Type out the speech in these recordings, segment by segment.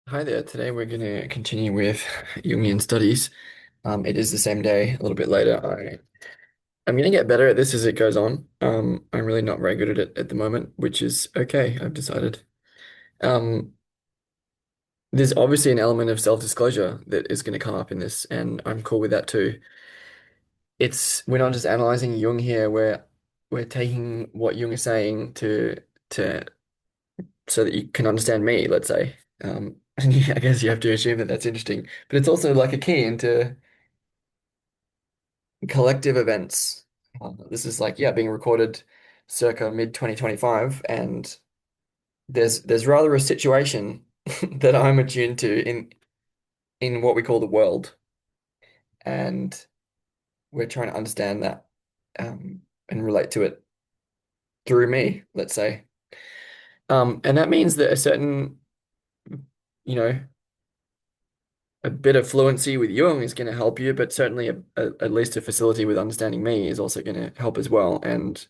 Hi there. Today we're going to continue with Jungian studies. It is the same day, a little bit later. I'm going to get better at this as it goes on. I'm really not very good at it at the moment, which is okay, I've decided. Um, there's obviously an element of self-disclosure that is going to come up in this, and I'm cool with that too. We're not just analyzing Jung here, we're taking what Jung is saying to so that you can understand me, let's say. And I guess you have to assume that that's interesting, but it's also like a key into collective events. This is like, yeah, being recorded circa mid 2025, and there's rather a situation that I'm attuned to in what we call the world, and we're trying to understand that and relate to it through me, let's say. And that means that a certain, you know, a bit of fluency with Jung is going to help you, but certainly at least a facility with understanding me is also going to help as well. And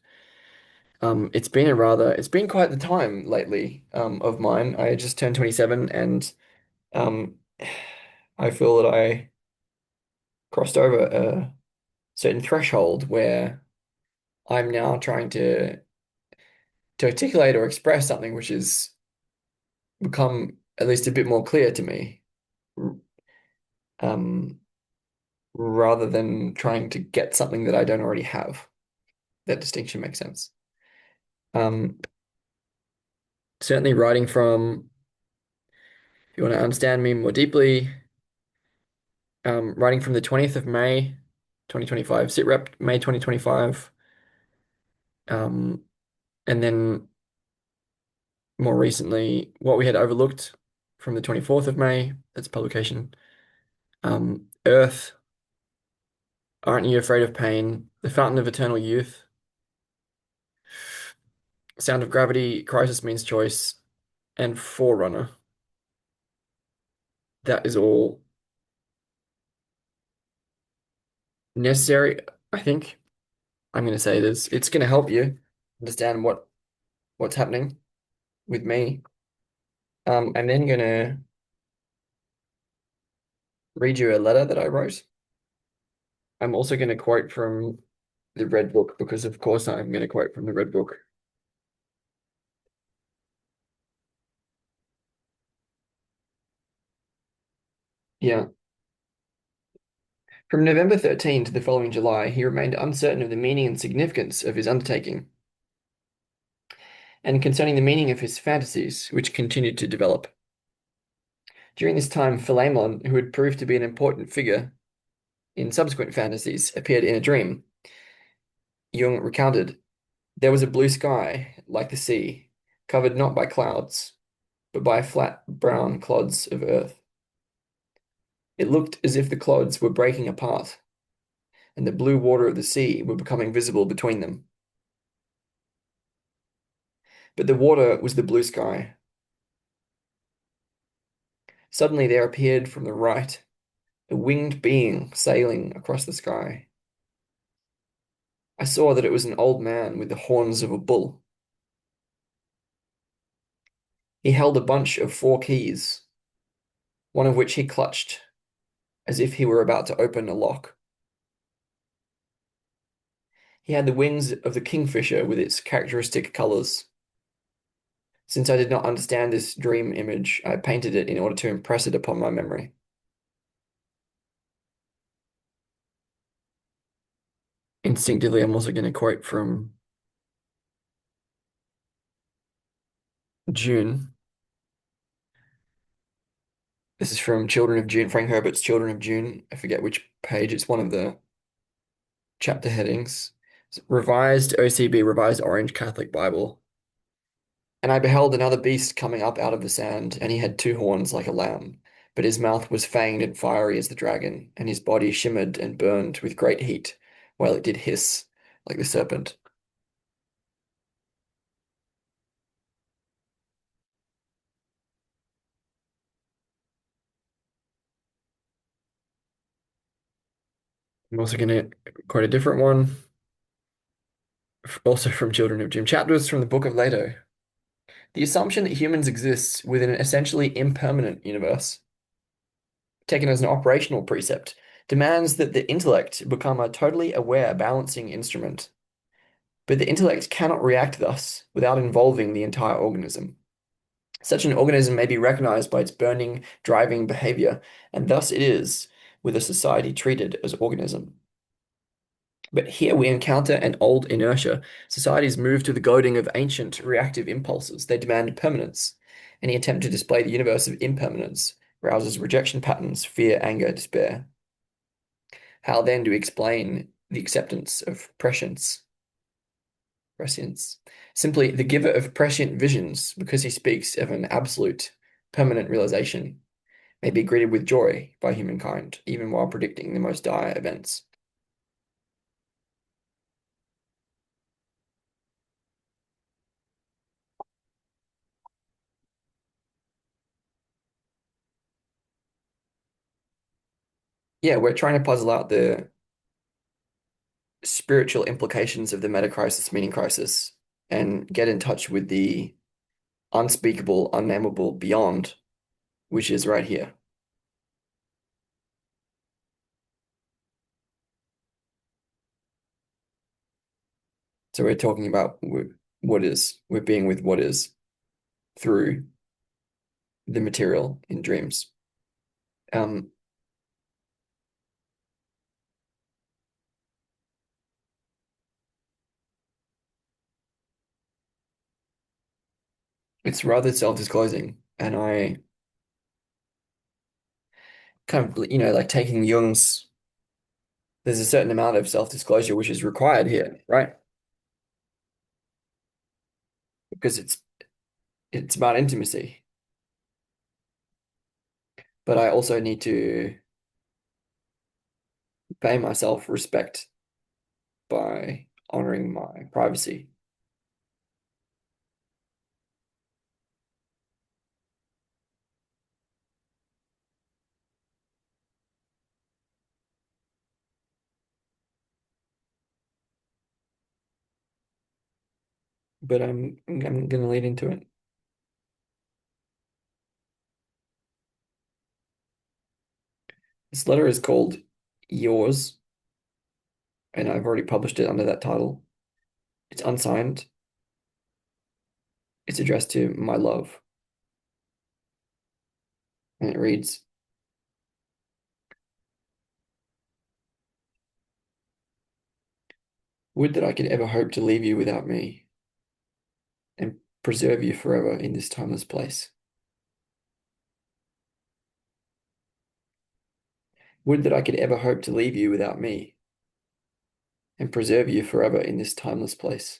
it's been quite the time lately, of mine. I just turned 27 and, um, I feel that I crossed over a certain threshold where I'm now trying to articulate or express something which has become at least a bit more clear to me, r- um, rather than trying to get something that I don't already have. That distinction makes sense. Um, Certainly writing from, if you want to understand me more deeply, writing from the 20th of May, 2025, sit rep May 2025. Um, and then more recently, what we had overlooked from the 24th of May, that's publication. Earth, Aren't You Afraid of Pain? The Fountain of Eternal Youth, Sound of Gravity, Crisis Means Choice, and Forerunner. That is all necessary, I think. I'm going to say this. It's going to help you understand what's happening with me. I'm then going to read you a letter that I wrote. I'm also going to quote from the Red Book because, of course, I'm going to quote from the Red Book. Yeah. From November 13 to the following July, he remained uncertain of the meaning and significance of his undertaking, and concerning the meaning of his fantasies, which continued to develop. During this time, Philemon, who had proved to be an important figure in subsequent fantasies, appeared in a dream. Jung recounted, there was a blue sky, like the sea, covered not by clouds, but by flat brown clods of earth. It looked as if the clods were breaking apart, and the blue water of the sea were becoming visible between them. But the water was the blue sky. Suddenly there appeared from the right a winged being sailing across the sky. I saw that it was an old man with the horns of a bull. He held a bunch of 4 keys, one of which he clutched as if he were about to open a lock. He had the wings of the kingfisher with its characteristic colors. Since I did not understand this dream image, I painted it in order to impress it upon my memory. Instinctively, I'm also going to quote from June. This is from Children of June, Frank Herbert's Children of June. I forget which page. It's one of the chapter headings. Revised OCB, Revised Orange Catholic Bible. And I beheld another beast coming up out of the sand, and he had 2 horns like a lamb, but his mouth was fanged and fiery as the dragon, and his body shimmered and burned with great heat, while it did hiss like the serpent. I'm also going to quote a different one, also from Children of June. Chapters from the Book of Leto. The assumption that humans exist within an essentially impermanent universe, taken as an operational precept, demands that the intellect become a totally aware balancing instrument. But the intellect cannot react thus without involving the entire organism. Such an organism may be recognized by its burning, driving behavior, and thus it is with a society treated as organism. But here we encounter an old inertia. Societies move to the goading of ancient reactive impulses. They demand permanence. Any attempt to display the universe of impermanence rouses rejection patterns, fear, anger, despair. How then do we explain the acceptance of prescience? Prescience. Simply, the giver of prescient visions, because he speaks of an absolute, permanent realization, may be greeted with joy by humankind, even while predicting the most dire events. Yeah, we're trying to puzzle out the spiritual implications of the meta crisis, meaning crisis, and get in touch with the unspeakable, unnameable beyond, which is right here. So we're talking about what is, we're being with what is through the material in dreams. Um, it's rather self-disclosing, and I kind of, like taking Jung's, there's a certain amount of self-disclosure which is required here, right? Because it's about intimacy, but I also need to pay myself respect by honoring my privacy. But I'm gonna lead into it. This letter is called Yours, and I've already published it under that title. It's unsigned. It's addressed to my love, and it reads, would that I could ever hope to leave you without me and preserve you forever in this timeless place. Would that I could ever hope to leave you without me and preserve you forever in this timeless place.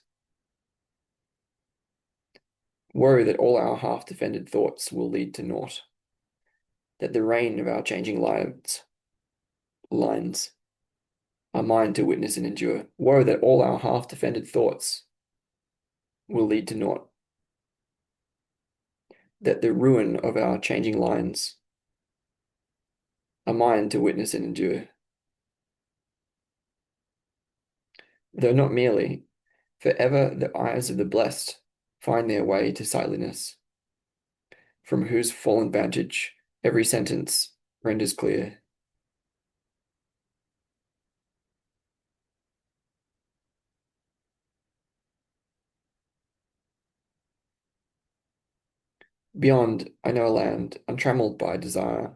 Woe that all our half-defended thoughts will lead to naught, that the reign of our changing lines are mine to witness and endure. Woe that all our half-defended thoughts will lead to naught, that the ruin of our changing lines are mine to witness and endure. Though not merely, for ever the eyes of the blessed find their way to sightliness, from whose fallen vantage every sentence renders clear. Beyond, I know a land untrammeled by desire,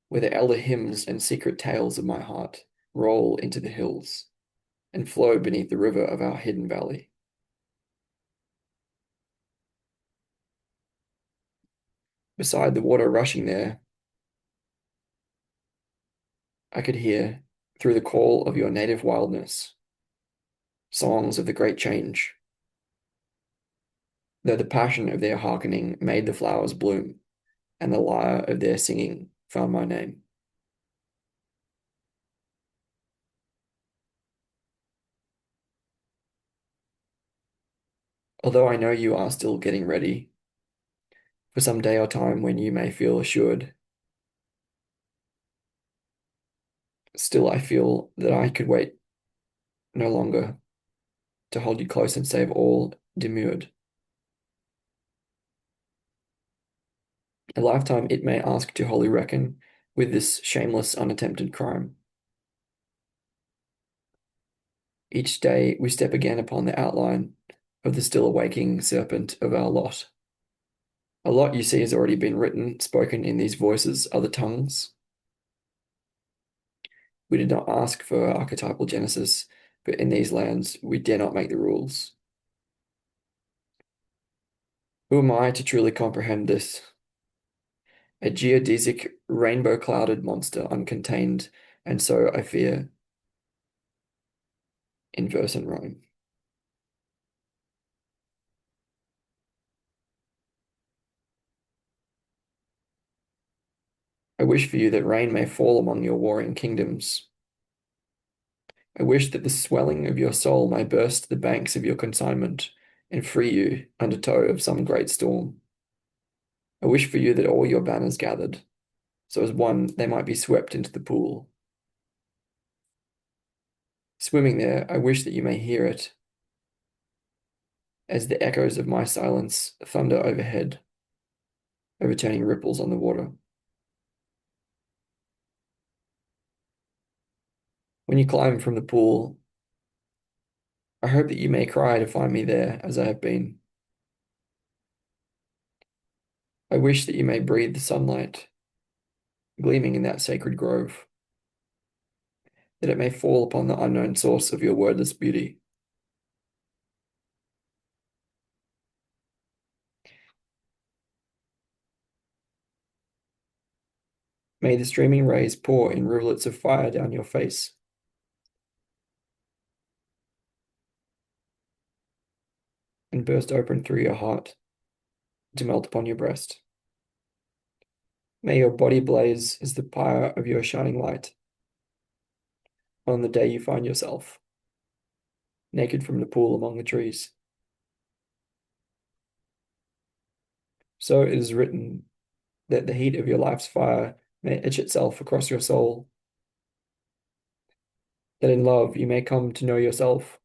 where the elder hymns and secret tales of my heart roll into the hills and flow beneath the river of our hidden valley. Beside the water rushing there, I could hear, through the call of your native wildness, songs of the great change, though the passion of their hearkening made the flowers bloom, and the lyre of their singing found my name. Although I know you are still getting ready for some day or time when you may feel assured, still I feel that I could wait no longer to hold you close and save all demurred. A lifetime it may ask to wholly reckon with this shameless, unattempted crime. Each day we step again upon the outline of the still awaking serpent of our lot. A lot, you see, has already been written, spoken in these voices, other tongues. We did not ask for archetypal genesis, but in these lands we dare not make the rules. Who am I to truly comprehend this? A geodesic, rainbow-clouded monster, uncontained, and so I fear, in verse and rhyme. I wish for you that rain may fall among your warring kingdoms. I wish that the swelling of your soul may burst the banks of your consignment and free you under tow of some great storm. I wish for you that all your banners gathered, so as one they might be swept into the pool. Swimming there, I wish that you may hear it, as the echoes of my silence thunder overhead, overturning ripples on the water. When you climb from the pool, I hope that you may cry to find me there as I have been. I wish that you may breathe the sunlight, gleaming in that sacred grove, that it may fall upon the unknown source of your wordless beauty. May the streaming rays pour in rivulets of fire down your face, and burst open through your heart to melt upon your breast. May your body blaze as the pyre of your shining light on the day you find yourself naked from the pool among the trees. So it is written that the heat of your life's fire may etch itself across your soul, that in love you may come to know yourself,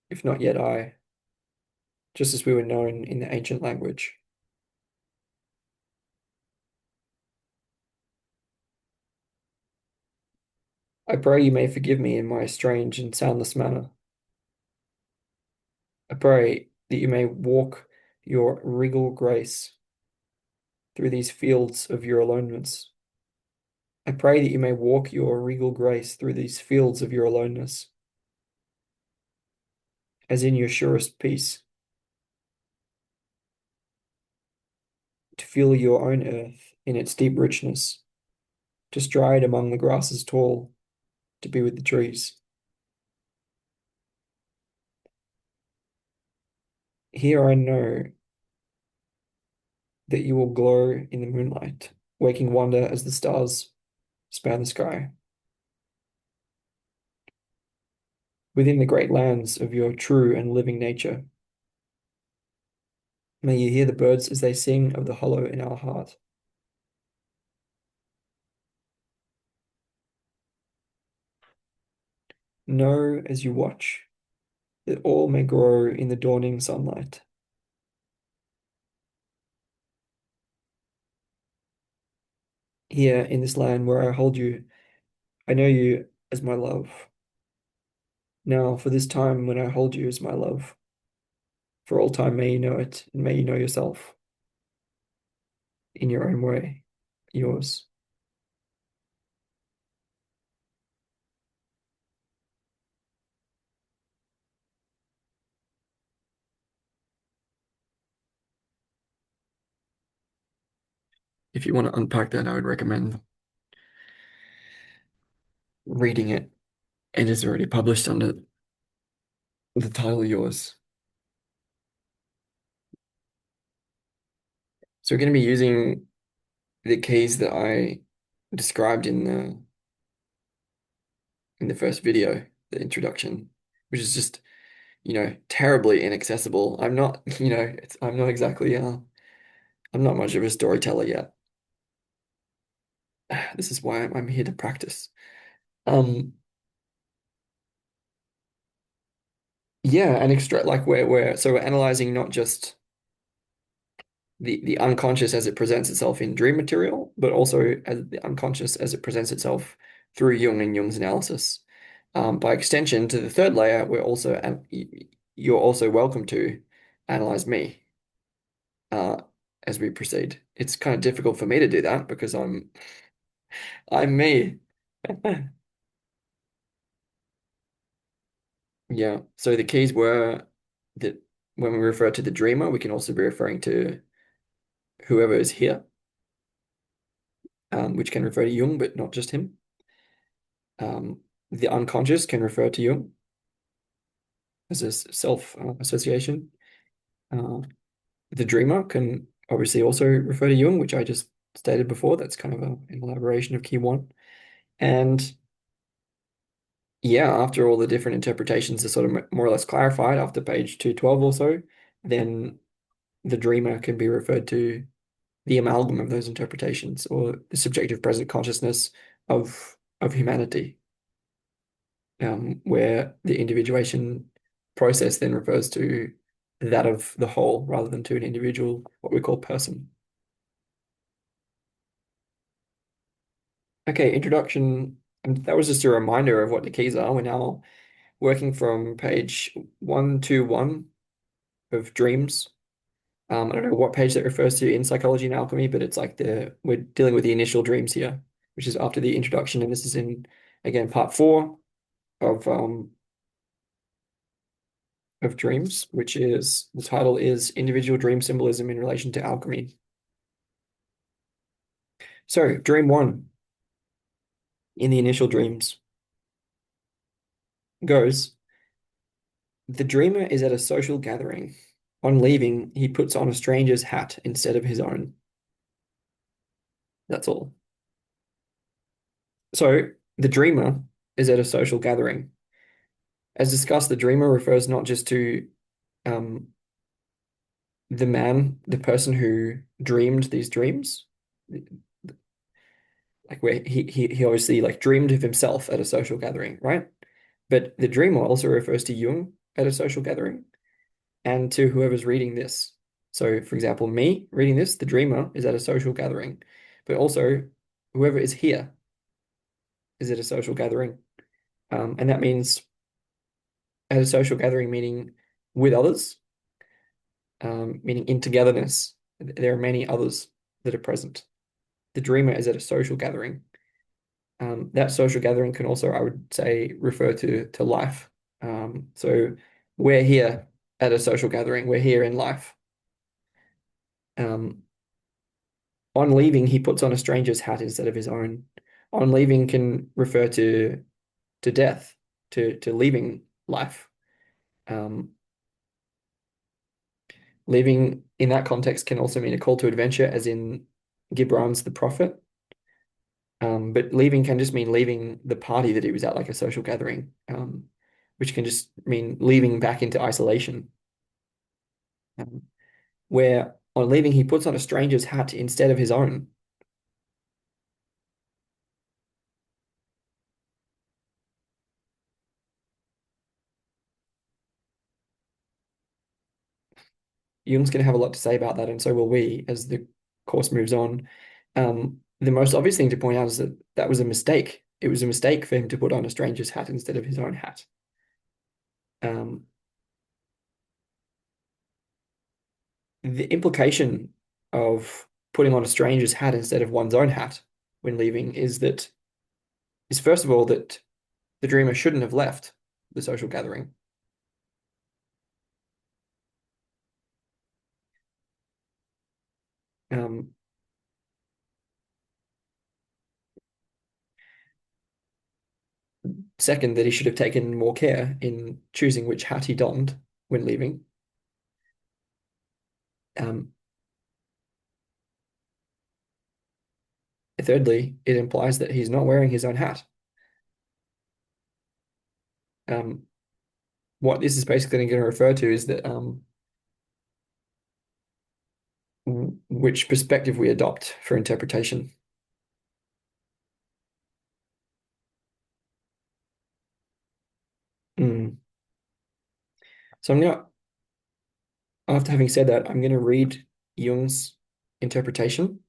if not yet I, just as we were known in the ancient language. I pray you may forgive me in my strange and soundless manner. I pray that you may walk your regal grace through these fields of your aloneness. I pray that you may walk your regal grace through these fields of your aloneness, as in your surest peace, to feel your own earth in its deep richness, to stride among the grasses tall, to be with the trees. Here I know that you will glow in the moonlight, waking wonder as the stars span the sky. Within the great lands of your true and living nature, may you hear the birds as they sing of the hollow in our heart. Know as you watch that all may grow in the dawning sunlight. Here in this land where I hold you, I know you as my love. Now, for this time when I hold you as my love, for all time may you know it, and may you know yourself in your own way, yours. If you want to unpack that, I would recommend reading it. It is already published under the title yours. So we're going to be using the keys that I described in the first video, the introduction, which is just, terribly inaccessible. I'm not, I'm not exactly I'm not much of a storyteller yet. This is why I'm here to practice. Um, yeah, and extract like we're so we're analyzing not just the unconscious as it presents itself in dream material, but also as the unconscious as it presents itself through Jung and Jung's analysis. By extension to the third layer, you're also welcome to analyze me uh, as we proceed. It's kind of difficult for me to do that because I'm me. Yeah. So the keys were that when we refer to the dreamer, we can also be referring to whoever is here, which can refer to Jung, but not just him. The unconscious can refer to Jung as a self association. Uh, the dreamer can obviously also refer to Jung, which I just stated before. That's kind of an elaboration of key one. And yeah, after all the different interpretations are sort of more or less clarified after page 212 or so, then the dreamer can be referred to the amalgam of those interpretations or the subjective present consciousness of humanity, where the individuation process then refers to that of the whole rather than to an individual, what we call person. Okay, introduction. And that was just a reminder of what the keys are. We're now working from page 121 of dreams. I don't know what page that refers to in psychology and alchemy, but it's like we're dealing with the initial dreams here, which is after the introduction, and this is in again part four of of dreams, which is the title is Individual Dream Symbolism in Relation to Alchemy. So, dream one in the initial dreams goes, the dreamer is at a social gathering. On leaving, he puts on a stranger's hat instead of his own. That's all. So, the dreamer is at a social gathering. As discussed, the dreamer refers not just to um, the man, the person who dreamed these dreams, like where he obviously like dreamed of himself at a social gathering, right? But the dreamer also refers to Jung at a social gathering and to whoever's reading this. So, for example, me reading this, the dreamer is at a social gathering, but also whoever is here is at a social gathering. And that means at a social gathering, meaning with others, meaning in togetherness. There are many others that are present. The dreamer is at a social gathering. That social gathering can also, I would say, refer to life. So we're here at a social gathering. We're here in life. Um, on leaving, he puts on a stranger's hat instead of his own. On leaving can refer to death, to leaving life. Um, leaving in that context can also mean a call to adventure, as in Gibran's The Prophet. But leaving can just mean leaving the party that he was at, like a social gathering, which can just mean leaving back into isolation. Um, where on leaving, he puts on a stranger's hat instead of his own. Jung's going to have a lot to say about that, and so will we as the course moves on. The most obvious thing to point out is that that was a mistake. It was a mistake for him to put on a stranger's hat instead of his own hat. Um, the implication of putting on a stranger's hat instead of one's own hat when leaving is first of all that the dreamer shouldn't have left the social gathering. Um, Second, that he should have taken more care in choosing which hat he donned when leaving. Um, Thirdly, it implies that he's not wearing his own hat. Um, what this is basically going to refer to is that which perspective we adopt for interpretation. Mm. So I'm gonna, after having said that, I'm going to read Jung's interpretation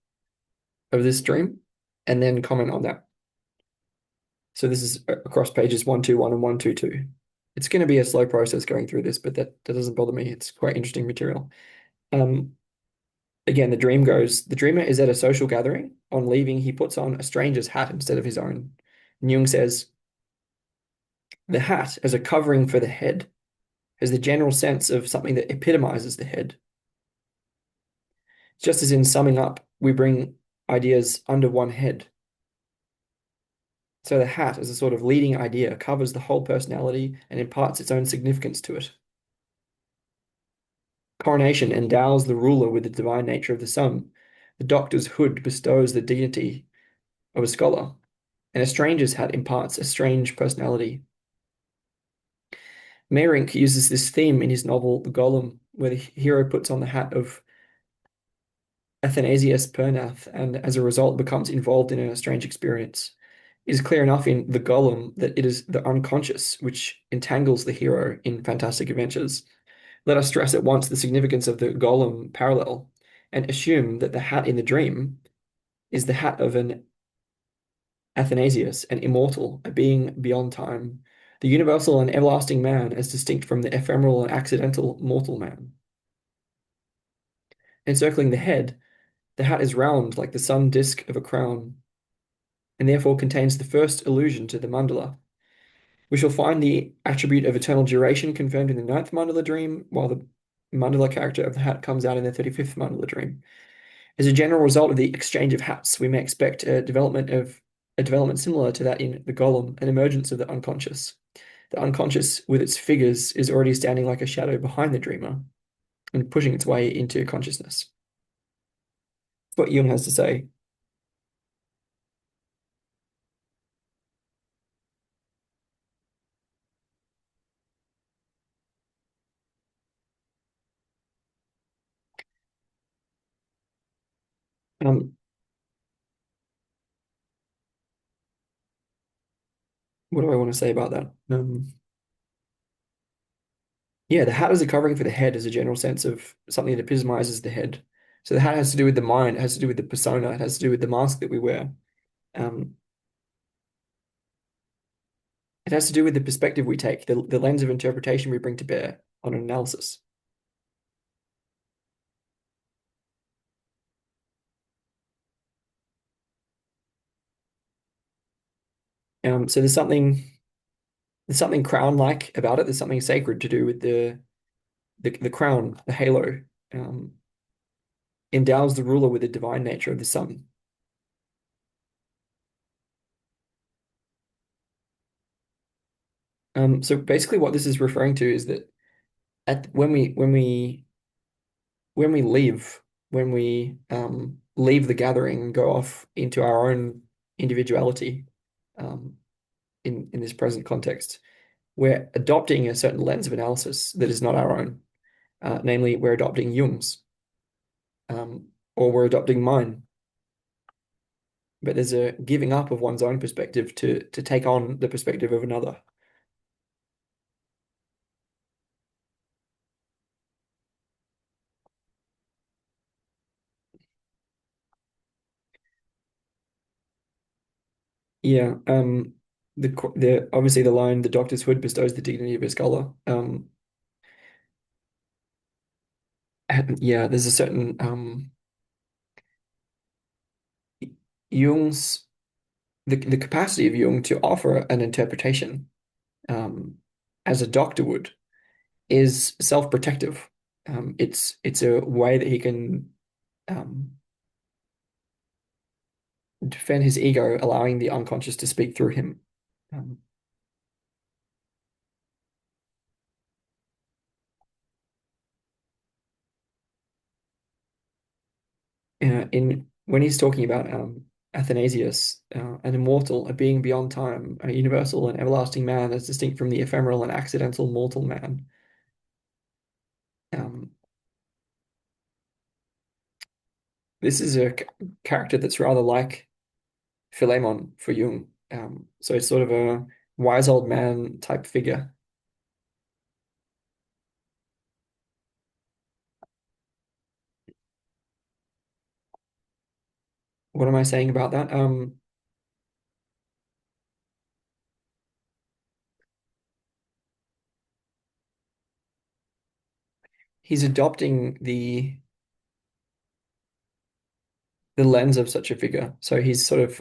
of this dream and then comment on that. So this is across pages 121 and 122. It's going to be a slow process going through this, but that doesn't bother me. It's quite interesting material. Um, Again, the dream goes, the dreamer is at a social gathering. On leaving, he puts on a stranger's hat instead of his own. And Jung says, the hat as a covering for the head has the general sense of something that epitomizes the head. Just as in summing up, we bring ideas under one head. So the hat, as a sort of leading idea, covers the whole personality and imparts its own significance to it. Coronation endows the ruler with the divine nature of the sun. The doctor's hood bestows the dignity of a scholar, and a stranger's hat imparts a strange personality. Meyrink uses this theme in his novel The Golem, where the hero puts on the hat of Athanasius Pernath and as a result becomes involved in a strange experience. It is clear enough in The Golem that it is the unconscious which entangles the hero in fantastic adventures. Let us stress at once the significance of the Golem parallel and assume that the hat in the dream is the hat of an Athanasius, an immortal, a being beyond time, the universal and everlasting man as distinct from the ephemeral and accidental mortal man. Encircling the head, the hat is round like the sun disk of a crown, and therefore contains the first allusion to the mandala. We shall find the attribute of eternal duration confirmed in the ninth mandala dream, while the mandala character of the hat comes out in the 35th mandala dream. As a general result of the exchange of hats, we may expect a development similar to that in the golem, an emergence of the unconscious. The unconscious, with its figures, is already standing like a shadow behind the dreamer and pushing its way into consciousness. That's what Jung has to say. Um, what do I want to say about that? Yeah, the hat as a covering for the head is a general sense of something that epitomizes the head. So the hat has to do with the mind, it has to do with the persona, it has to do with the mask that we wear. Um, it has to do with the perspective we take, the lens of interpretation we bring to bear on an analysis. So there's something crown-like about it. There's something sacred to do with the crown, the halo, um, endows the ruler with the divine nature of the sun. So basically, what this is referring to is that when we leave, when we leave the gathering and go off into our own individuality, um, in this present context, we're adopting a certain lens of analysis that is not our own. Namely, we're adopting Jung's, or we're adopting mine. But there's a giving up of one's own perspective to take on the perspective of another. Yeah. The obviously the line, the doctor's hood bestows the dignity of a scholar. And yeah, there's a certain Jung's the capacity of Jung to offer an interpretation, um, as a doctor would, is self-protective. It's a way that he can um, defend his ego, allowing the unconscious to speak through him. Um, in when he's talking about Athanasius, an immortal, a being beyond time, a universal and everlasting man, as distinct from the ephemeral and accidental mortal man. Um, this is a character that's rather like Philemon for Jung. So it's sort of a wise old man type figure. what am I saying about that? He's adopting the lens of such a figure. So he's sort of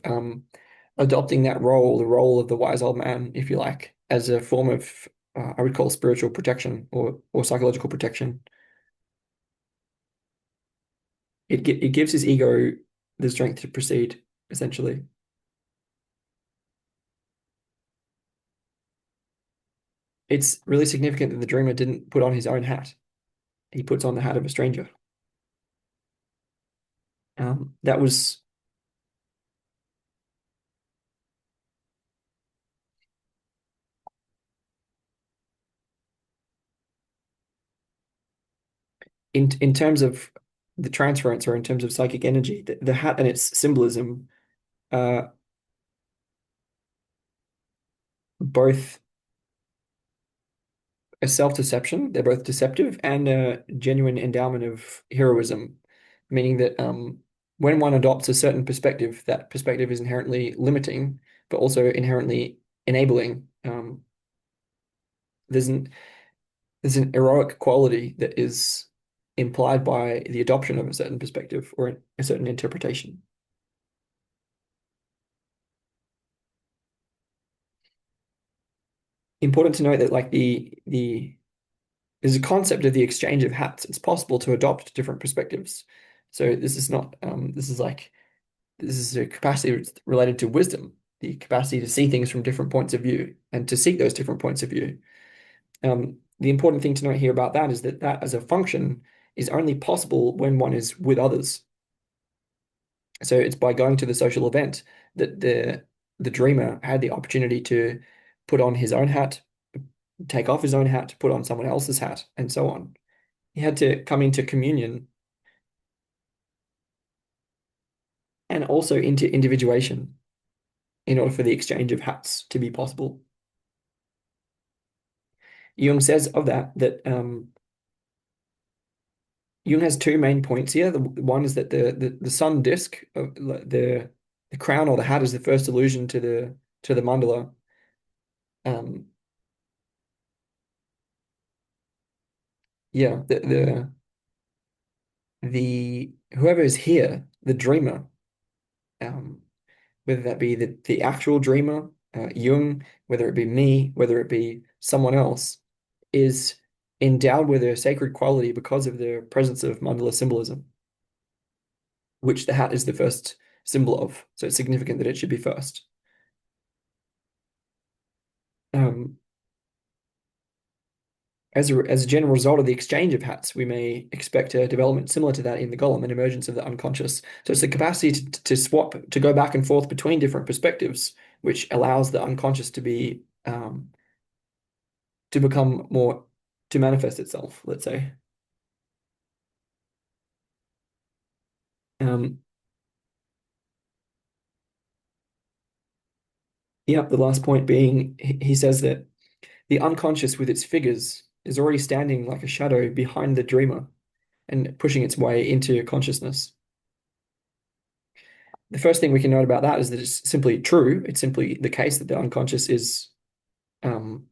adopting that role, the role of the wise old man, if you like, as a form of I would call spiritual protection or psychological protection. It gives his ego the strength to proceed, essentially. It's really significant that the dreamer didn't put on his own hat. He puts on the hat of a stranger. That was in terms of the transference or in terms of psychic energy, the hat and its symbolism are both a self-deception. They're both deceptive and a genuine endowment of heroism, meaning that when one adopts a certain perspective, that perspective is inherently limiting, but also inherently enabling. There's an there's an heroic quality that is implied by the adoption of a certain perspective or a certain interpretation. Important to note that like there's a concept of the exchange of hats. It's possible to adopt different perspectives. So this is not this is a capacity related to wisdom, the capacity to see things from different points of view and to seek those different points of view. The important thing to note here about that is that that as a function is only possible when one is with others. So it's by going to the social event that the dreamer had the opportunity to put on his own hat, take off his own hat, put on someone else's hat, and so on. He had to come into communion and also into individuation in order for the exchange of hats to be possible. Jung says of that that Jung has two main points here. The one is that the sun disk, the crown or the hat, is the first allusion to the mandala. Um, yeah, the whoever is here, the dreamer, um, whether that be the actual dreamer, Jung, whether it be me, whether it be someone else, is endowed with a sacred quality because of the presence of mandala symbolism, which the hat is the first symbol of. So it's significant that it should be first. Um, as a general result of the exchange of hats, we may expect a development similar to that in the golem, an emergence of the unconscious. So it's the capacity to swap, to go back and forth between different perspectives, which allows the unconscious to be to become more to manifest itself, let's say. Um, yeah, the last point being, he says that the unconscious with its figures is already standing like a shadow behind the dreamer and pushing its way into consciousness. The first thing we can note about that is that it's simply true. It's simply the case that the unconscious is um,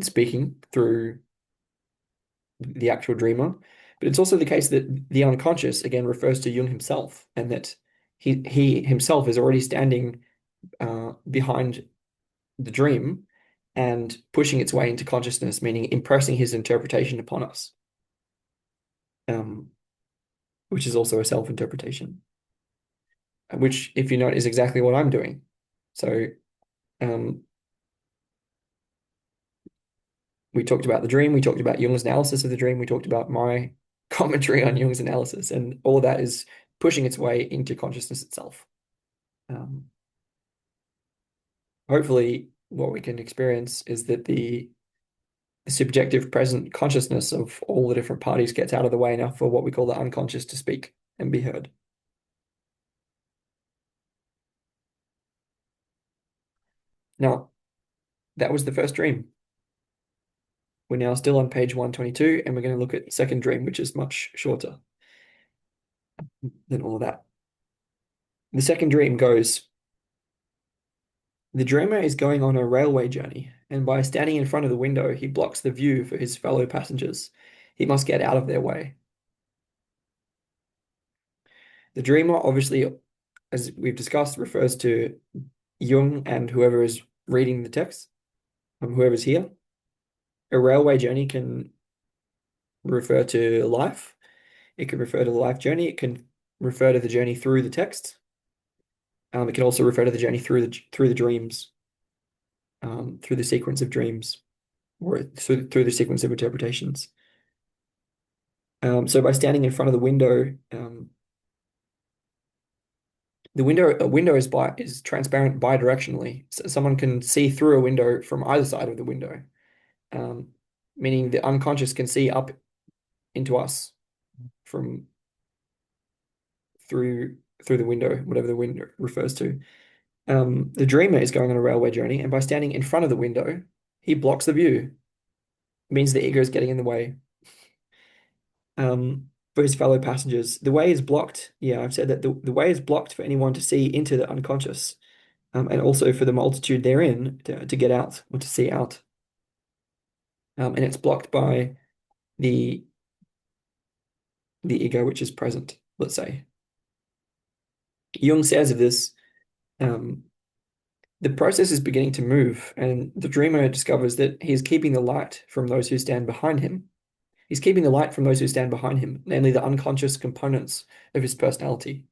speaking through the actual dreamer. But it's also the case that the unconscious, again, refers to Jung himself, and that he himself is already standing behind the dream and pushing its way into consciousness, meaning impressing his interpretation upon us, um, which is also a self-interpretation, which, if you note, is exactly what I'm doing. So um, we talked about the dream, we talked about Jung's analysis of the dream, we talked about my commentary on Jung's analysis, and all of that is pushing its way into consciousness itself. Um, hopefully, what we can experience is that the subjective present consciousness of all the different parties gets out of the way enough for what we call the unconscious to speak and be heard. Now, that was the first dream. We're now still on page 122, and we're going to look at the second dream, which is much shorter than all of that. The second dream goes, the dreamer is going on a railway journey, and by standing in front of the window, he blocks the view for his fellow passengers. He must get out of their way. The dreamer, obviously, as we've discussed, refers to Jung and whoever is reading the text, whoever's here. A railway journey can refer to life. It can refer to the life journey. It can refer to the journey through the text. It can also refer to the journey through the dreams, through the sequence of dreams, or through the sequence of interpretations. So by standing in front of the window, a window is transparent bidirectionally. So someone can see through a window from either side of the window, um, meaning the unconscious can see up into us from through through the window, whatever the window refers to. The dreamer is going on a railway journey, and by standing in front of the window, he blocks the view. It means the ego is getting in the way. For his fellow passengers, the way is blocked. Yeah, I've said that the way is blocked for anyone to see into the unconscious, and also for the multitude therein to get out or to see out. And it's blocked by the the ego which is present, let's say. Jung says of this, um, the process is beginning to move, and the dreamer discovers that he is keeping the light from those who stand behind him. He's keeping the light from those who stand behind him, namely the unconscious components of his personality.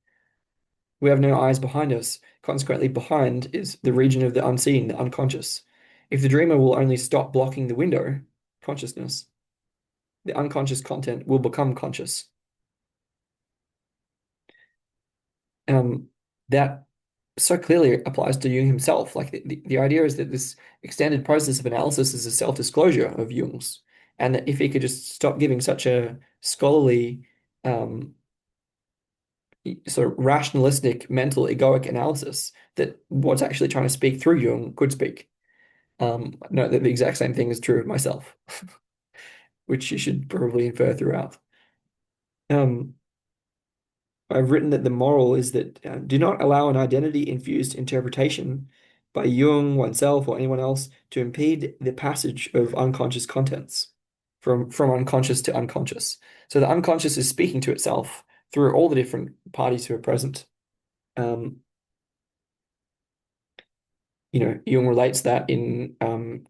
We have no eyes behind us. Consequently, behind is the region of the unseen, the unconscious. If the dreamer will only stop blocking the window, consciousness, the unconscious content will become conscious. Um, that so clearly applies to Jung himself. Like the idea is that this extended process of analysis is a self-disclosure of Jung's, and that if he could just stop giving such a scholarly, um, sort of rationalistic, mental, egoic analysis, that what's actually trying to speak through Jung could speak. Note that the exact same thing is true of myself, which you should probably infer throughout. Um, I've written that the moral is that do not allow an identity-infused interpretation by Jung, oneself, or anyone else to impede the passage of unconscious contents from unconscious to unconscious. So the unconscious is speaking to itself through all the different parties who are present. Um, Jung relates that in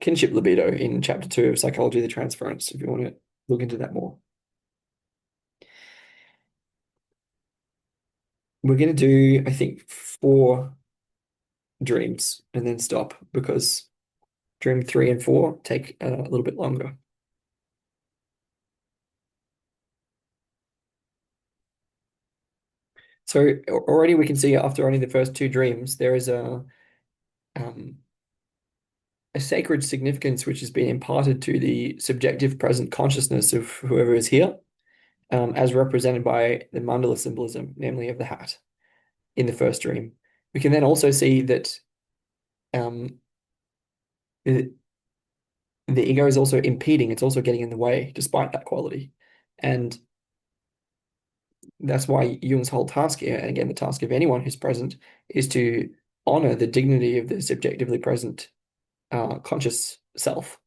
kinship libido in chapter 2 of Psychology of the Transference, if you want to look into that more. We're going to do, I think, 4 dreams and then stop because dream 3 and 4 take a little bit longer. So already we can see after only the first 2 dreams, there is um, a sacred significance which has been imparted to the subjective present consciousness of whoever is here, as represented by the mandala symbolism, namely of the hat in the first dream. We can then also see that um, the, the ego is also impeding, it's also getting in the way despite that quality. And that's why Jung's whole task here, and again, the task of anyone who's present, is to honor the dignity of the subjectively present conscious self,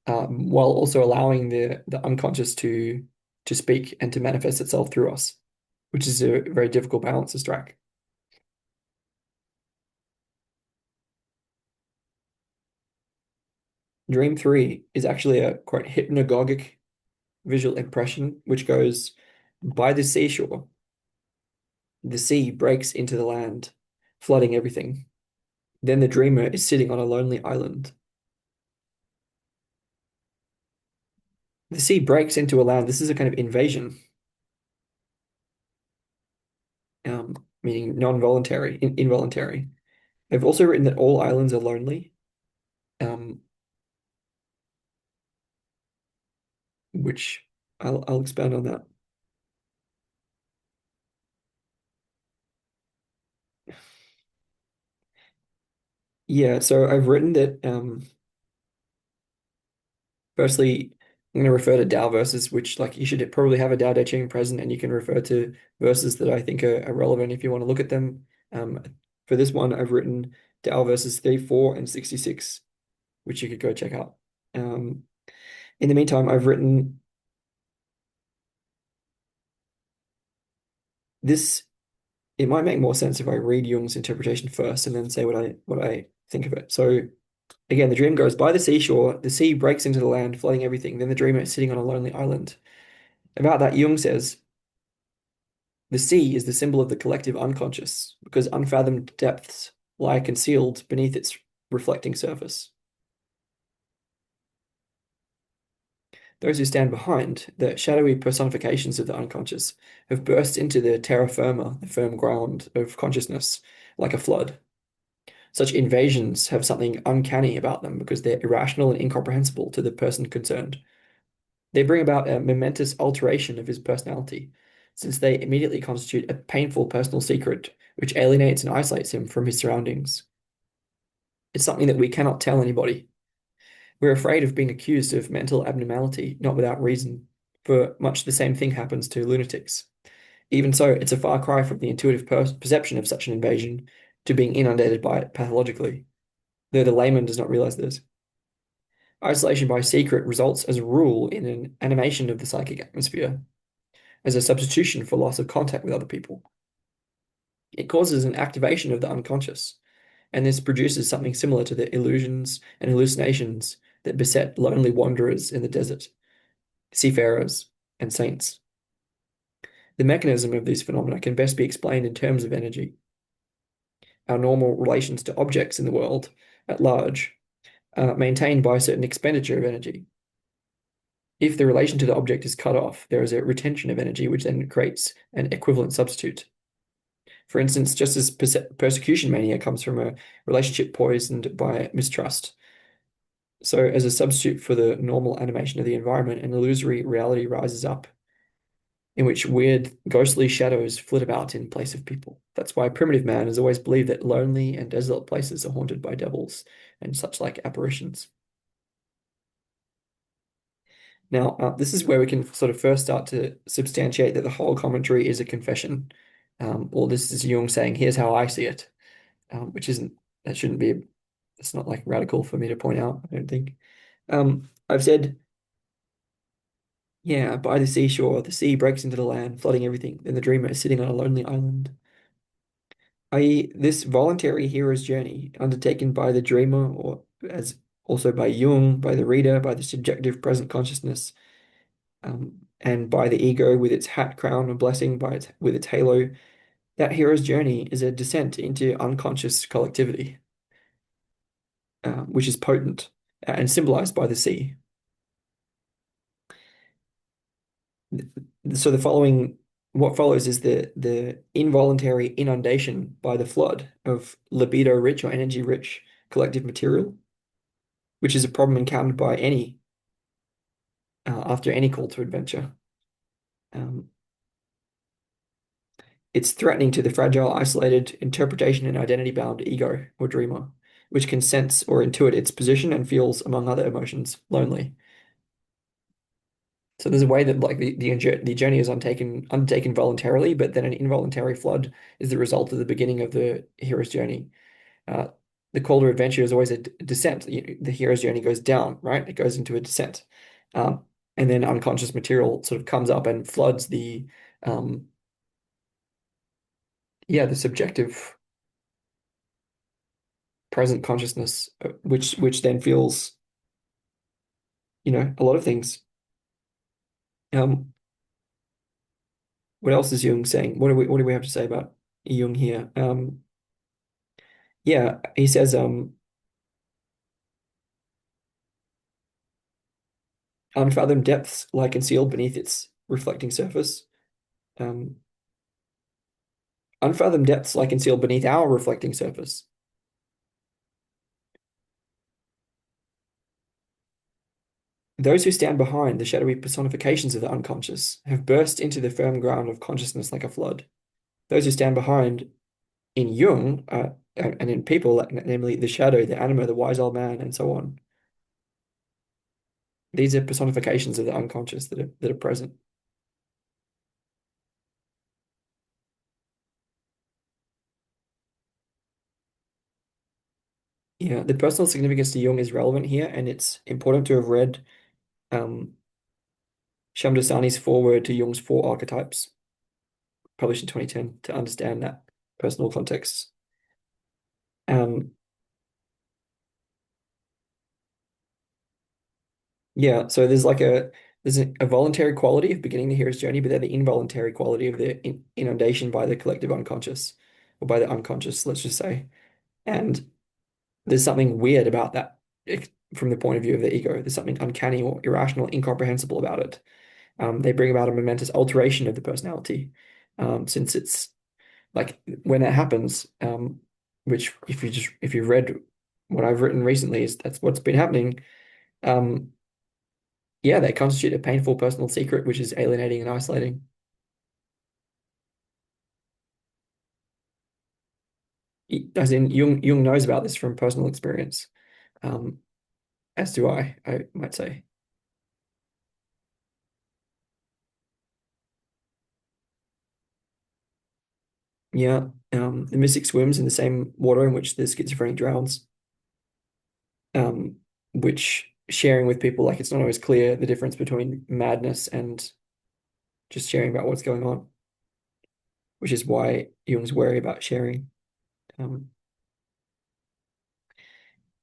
while also allowing the unconscious to speak and to manifest itself through us, which is a very difficult balance to strike. Dream 3 is actually a quite hypnagogic visual impression, which goes, by the seashore, the sea breaks into the land, flooding everything. Then the dreamer is sitting on a lonely island. The sea breaks into a land. This is a kind of invasion, meaning non-voluntary, involuntary. I've also written that all islands are lonely, um, which I'll expand on that. Yeah, so I've written that firstly, I'm going to refer to Tao verses, which like you should probably have a Tao Te Ching present, and you can refer to verses that I think are relevant if you want to look at them. Um, for this one, I've written Tao verses 34 and 66, which you could go check out. Um, in the meantime, I've written this. It might make more sense if I read Jung's interpretation first and then say what I think of it. So again, the dream goes by the seashore, the sea breaks into the land, flooding everything. Then the dreamer is sitting on a lonely island. About that, Jung says, the sea is the symbol of the collective unconscious, because unfathomed depths lie concealed beneath its reflecting surface. Those who stand behind, the shadowy personifications of the unconscious, have burst into the terra firma, the firm ground of consciousness, like a flood. Such invasions have something uncanny about them because they're irrational and incomprehensible to the person concerned. They bring about a momentous alteration of his personality, since they immediately constitute a painful personal secret which alienates and isolates him from his surroundings. It's something that we cannot tell anybody. We're afraid of being accused of mental abnormality, not without reason, for much the same thing happens to lunatics. Even so, it's a far cry from the intuitive perception of such an invasion to being inundated by it pathologically, though the layman does not realize this. Isolation by secret results as a rule in an animation of the psychic atmosphere, as a substitution for loss of contact with other people. It causes an activation of the unconscious, and this produces something similar to the illusions and hallucinations that beset lonely wanderers in the desert, seafarers, and saints. The mechanism of these phenomena can best be explained in terms of energy. Our normal relations to objects in the world at large are maintained by a certain expenditure of energy. If the relation to the object is cut off, there is a retention of energy, which then creates an equivalent substitute. For instance, just as persecution mania comes from a relationship poisoned by mistrust, so as a substitute for the normal animation of the environment, an illusory reality rises up in which weird, ghostly shadows flit about in place of people. That's why primitive man has always believed that lonely and desolate places are haunted by devils and such like apparitions. Now, this is where we can sort of first start to substantiate that the whole commentary is a confession. Or this is Jung saying, here's how I see it, which isn't, that shouldn't be, it's not like radical for me to point out, I don't think. I've said, yeah, by the seashore, the sea breaks into the land, flooding everything. Then the dreamer is sitting on a lonely island. I.e., this voluntary hero's journey, undertaken by the dreamer, or as also by Jung, by the reader, by the subjective present consciousness, and by the ego with its hat crown and blessing with its halo, that hero's journey is a descent into unconscious collectivity, which is potent and symbolized by the sea. So what follows is the involuntary inundation by the flood of libido-rich or energy-rich collective material, which is a problem encountered by any after any call to adventure. Um, It's threatening to the fragile, isolated, interpretation and identity-bound ego or dreamer, which can sense or intuit its position and feels, among other emotions, lonely. So there's a way that like the journey is undertaken voluntarily, but then an involuntary flood is the result of the beginning of the hero's journey. Uh, the call to adventure is always a descent. The hero's journey goes down, right? It goes into a descent. Um, and then unconscious material sort of comes up and floods um, the subjective present consciousness, which then feels, a lot of things. Um, what else is Jung saying? What do we have to say about Jung here? Yeah, he says, unfathomed depths lie concealed beneath its reflecting surface. Um, unfathomed depths lie concealed beneath our reflecting surface. Those who stand behind the shadowy personifications of the unconscious have burst into the firm ground of consciousness like a flood. Those who stand behind in Jung, and in people, namely the shadow, the anima, the wise old man, and so on. These are personifications of the unconscious that are present. Yeah, the personal significance to Jung is relevant here, and it's important to have read um, Shamdasani's foreword to Jung's Four Archetypes, published in 2010, to understand that personal context. Um, yeah, so there's a voluntary quality of beginning the hero's journey, but then the involuntary quality of the inundation by the collective unconscious, or by the unconscious, let's just say. And there's something weird about that from the point of view of the ego. There's something uncanny or irrational, incomprehensible about it. They bring about a momentous alteration of the personality, since it's like when that happens, which if you've read what I've written recently, is that's what's been happening. Um, yeah, they constitute a painful personal secret, which is alienating and isolating. As in, Jung knows about this from personal experience, um, as do I might say. Yeah, the mystic swims in the same water in which the schizophrenic drowns, um, which sharing with people, like it's not always clear the difference between madness and just sharing about what's going on, which is why Jung's wary about sharing. Um,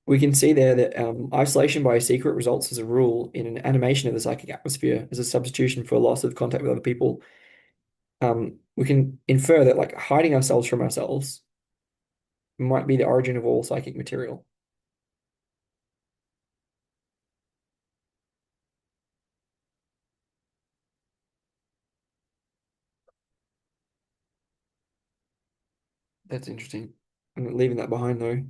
we can see there that isolation by a secret results as a rule in an animation of the psychic atmosphere as a substitution for loss of contact with other people. We can infer that like hiding ourselves from ourselves might be the origin of all psychic material. That's interesting. I'm leaving that behind though.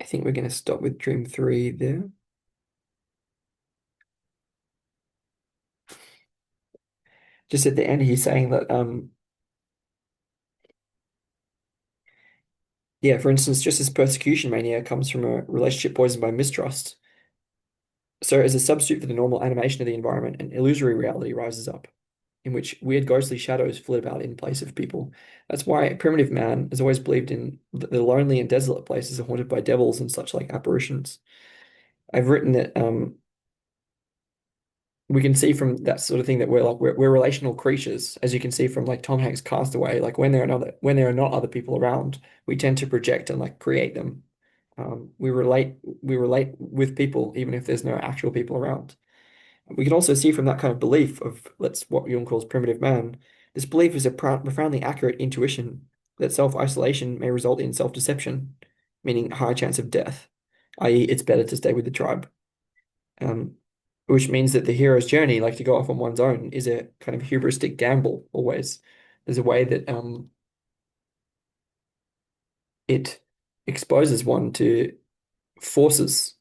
I think we're going to stop with Dream 3 there. Just at the end, he's saying that, yeah, for instance, just as persecution mania comes from a relationship poisoned by mistrust, so as a substitute for the normal animation of the environment, an illusory reality rises up, in which weird ghostly shadows flit about in place of people. That's why primitive man has always believed in the lonely and desolate places are haunted by devils and such like apparitions. I've written that we can see from that sort of thing that we're relational creatures, as you can see from like Tom Hanks' Castaway. Like when there are not other people around, we tend to project and like create them. We relate with people even if there's no actual people around. We can also see from that kind of belief of let's what Jung calls primitive man. This belief is a profoundly accurate intuition that self-isolation may result in self-deception, meaning a high chance of death, i.e., it's better to stay with the tribe. Um, which means that the hero's journey, like to go off on one's own, is a kind of hubristic gamble always. There's a way that it exposes one to forces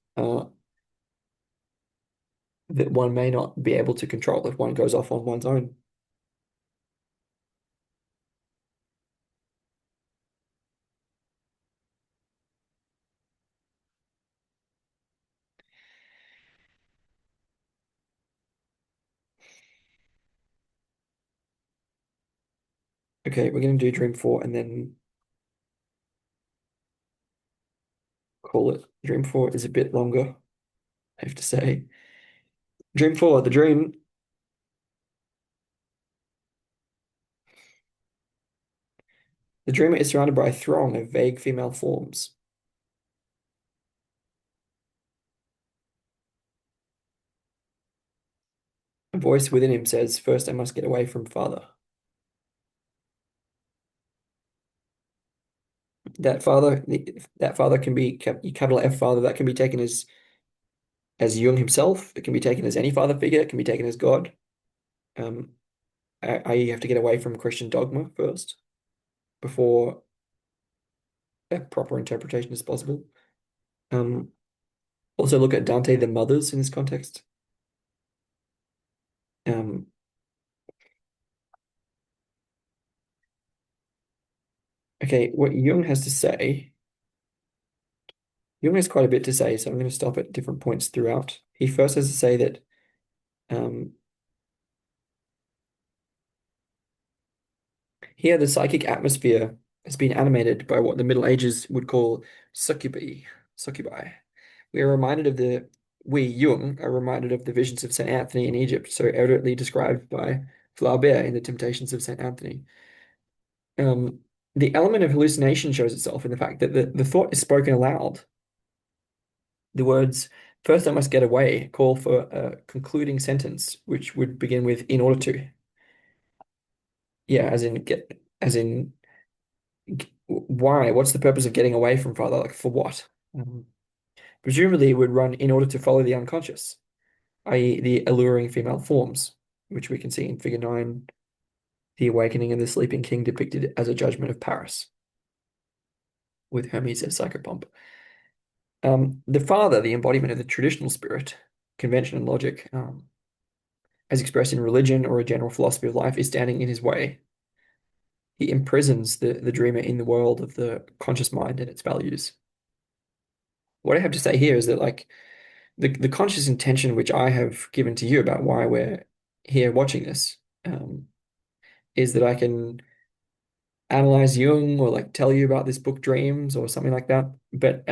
that one may not be able to control if one goes off on one's own. Okay, we're going to do Dream 4 and then call it. Dream 4 is a bit longer, I have to say. Dream 4, the dreamer is surrounded by a throng of vague female forms. A voice within him says, "First, I must get away from father." That father can be capital F father. That can be taken as Jung himself. It can be taken as any father figure. It can be taken as God. Um, you have to get away from Christian dogma first before a proper interpretation is possible. Um, also look at Dante the mothers in this context. Um, okay, what Jung has to say, Jung has quite a bit to say, so I'm going to stop at different points throughout. He first has to say that um, Here, the psychic atmosphere has been animated by what the Middle Ages would call succubi. Succubi. We are reminded of the we, Jung, are reminded of the visions of St. Anthony in Egypt, so eloquently described by Flaubert in The Temptations of St. Anthony. Um, the element of hallucination shows itself in the fact that the thought is spoken aloud. The words, first I must get away, call for a concluding sentence, which would begin with in order to. Yeah, as in get, as in why? What's the purpose of getting away from father? Like for what? Um, Presumably it would run in order to follow the unconscious, i.e., the alluring female forms, which we can see in Figure 9, the awakening of the sleeping king depicted as a judgment of Paris, with Hermes as psychopomp. The father, the embodiment of the traditional spirit, convention and logic, as expressed in religion or a general philosophy of life, is standing in his way. He imprisons the dreamer in the world of the conscious mind and its values. What I have to say here is that like the conscious intention which I have given to you about why we're here watching this is that I can analyze Jung or like tell you about this book Dreams or something like that. But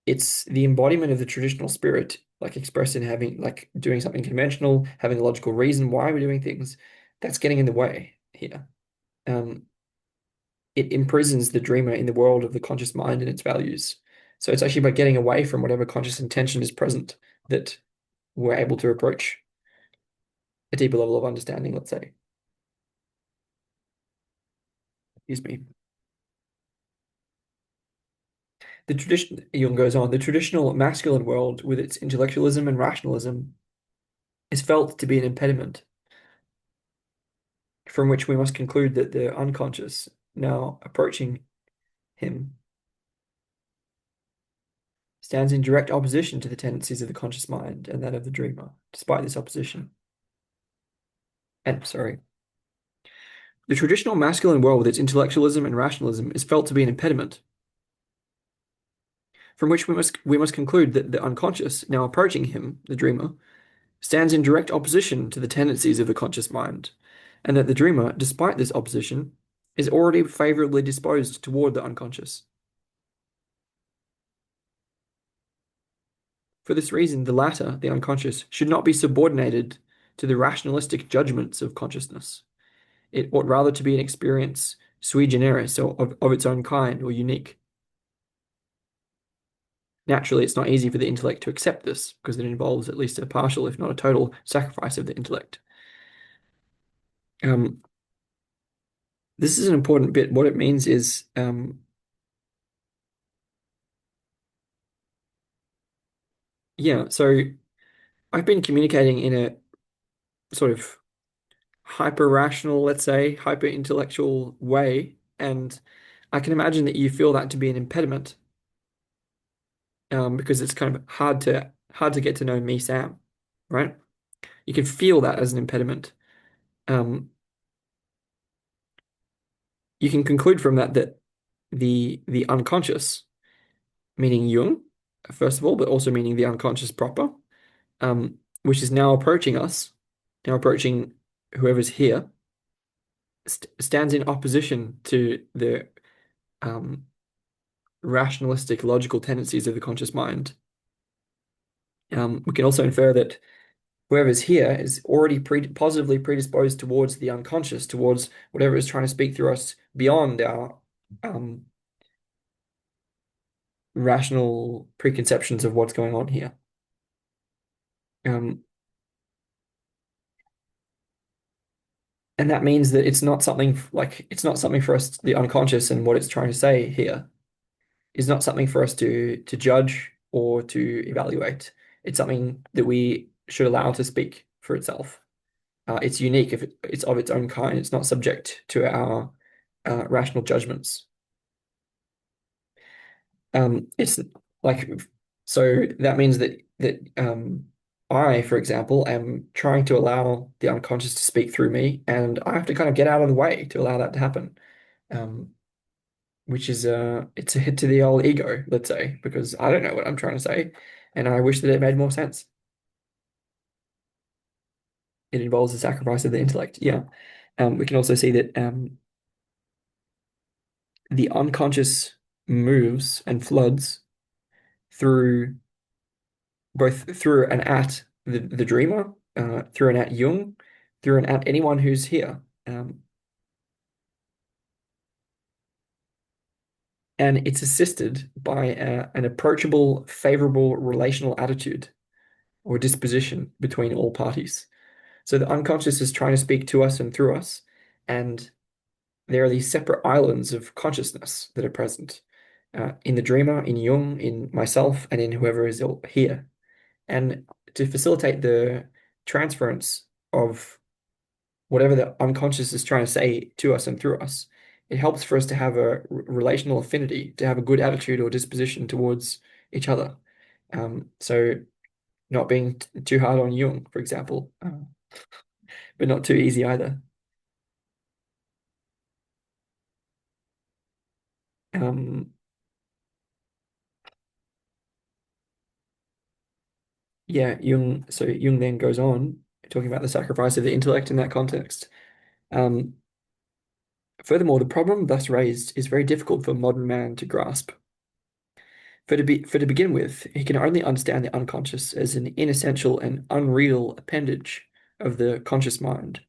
it's the embodiment of the traditional spirit, like expressed in having like doing something conventional, having a logical reason why we're doing things, that's getting in the way here. Um, it imprisons the dreamer in the world of the conscious mind and its values. So it's actually by getting away from whatever conscious intention is present that we're able to approach a deeper level of understanding, let's say. Excuse me. The tradition, Jung goes on, the traditional masculine world with its intellectualism and rationalism is felt to be an impediment from which we must conclude that the unconscious, now approaching him, stands in direct opposition to the tendencies of the conscious mind and that of the dreamer, despite this opposition. And sorry, the traditional masculine world with its intellectualism and rationalism is felt to be an impediment, from which we must conclude that the unconscious, now approaching him, the dreamer, stands in direct opposition to the tendencies of the conscious mind, and that the dreamer, despite this opposition, is already favorably disposed toward the unconscious. For this reason, the latter, the unconscious, should not be subordinated to the rationalistic judgments of consciousness. It ought rather to be an experience sui generis, or of its own kind, or unique. Naturally, it's not easy for the intellect to accept this, because it involves at least a partial, if not a total, sacrifice of the intellect. Um, this is an important bit. What it means is, yeah, so I've been communicating in a sort of hyper rational, let's say, hyper intellectual way, and I can imagine that you feel that to be an impediment, because it's kind of hard to get to know me, Sam, right? You can feel that as an impediment. Um, you can conclude from that that the unconscious, meaning Jung, first of all, but also meaning the unconscious proper, which is now approaching us, now approaching whoever's here, stands in opposition to the um, rationalistic, logical tendencies of the conscious mind. We can also infer that whoever's here is already positively predisposed towards the unconscious, towards whatever is trying to speak through us beyond our um, rational preconceptions of what's going on here. Um, and that means that it's not something for us, the unconscious and what it's trying to say here is not something for us to judge or to evaluate. It's something that we should allow to speak for itself. It's unique if it's of its own kind. It's not subject to our rational judgments. It's like so that means that I, for example, am trying to allow the unconscious to speak through me, and I have to kind of get out of the way to allow that to happen. Um, which is it's a hit to the old ego, let's say, because I don't know what I'm trying to say, and I wish that it made more sense. It involves the sacrifice of the intellect. Yeah. We can also see that the unconscious moves and floods through both through and at the dreamer, through and at Jung, through and at anyone who's here. And it's assisted by an approachable, favorable relational attitude or disposition between all parties. So the unconscious is trying to speak to us and through us, and there are these separate islands of consciousness that are present in the dreamer, in Jung, in myself, and in whoever is here. And to facilitate the transference of whatever the unconscious is trying to say to us and through us, it helps for us to have a relational affinity, to have a good attitude or disposition towards each other. So not being too hard on Jung, for example, but not too easy either. Um, yeah, Jung. So Jung then goes on talking about the sacrifice of the intellect in that context. Um, Furthermore, the problem thus raised is very difficult for modern man to grasp. For to begin with, he can only understand the unconscious as an inessential and unreal appendage of the conscious mind,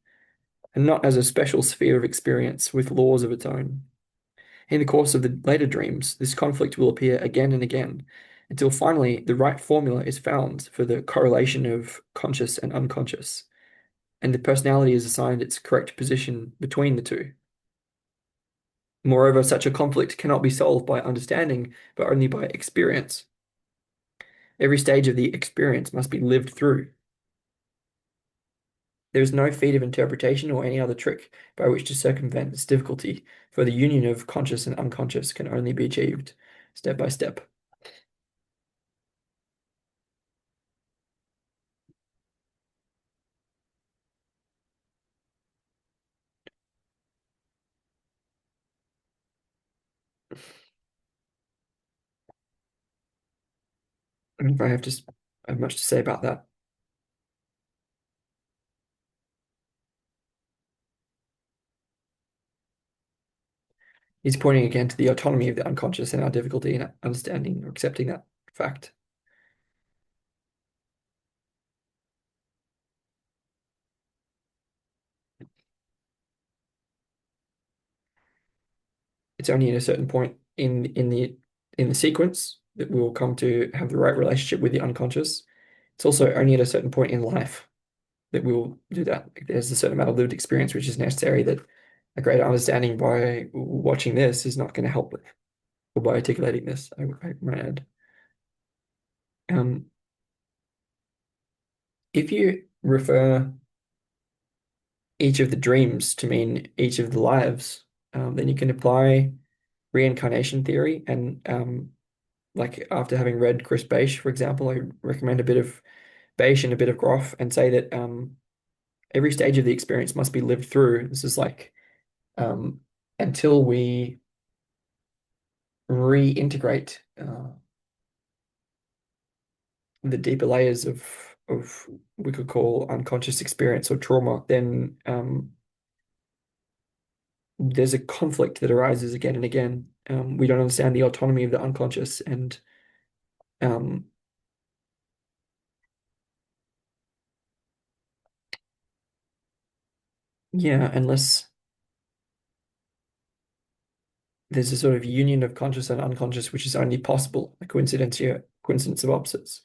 and not as a special sphere of experience with laws of its own. In the course of the later dreams, this conflict will appear again and again, until finally the right formula is found for the correlation of conscious and unconscious, and the personality is assigned its correct position between the two. Moreover, such a conflict cannot be solved by understanding, but only by experience. Every stage of the experience must be lived through. There is no feat of interpretation or any other trick by which to circumvent this difficulty, for the union of conscious and unconscious can only be achieved step by step. And if I have to I have much to say about that. He's pointing again to the autonomy of the unconscious and our difficulty in understanding or accepting that fact. It's only at a certain point in the sequence that we will come to have the right relationship with the unconscious. It's also only at a certain point in life that we will do that. There's a certain amount of lived experience which is necessary that a greater understanding by watching this is not going to help with, or by articulating this, I might add. Um, if you refer each of the dreams to mean each of the lives, then you can apply reincarnation theory. And like after having read Chris Beisch, for example, I recommend a bit of Beisch and a bit of Groff and say that every stage of the experience must be lived through. This is like um, until we reintegrate the deeper layers of we could call unconscious experience or trauma, then there's a conflict that arises again and again. We don't understand the autonomy of the unconscious, and um, yeah, unless there's a sort of union of conscious and unconscious, which is only possible, a coincidence here, coincidence of opposites,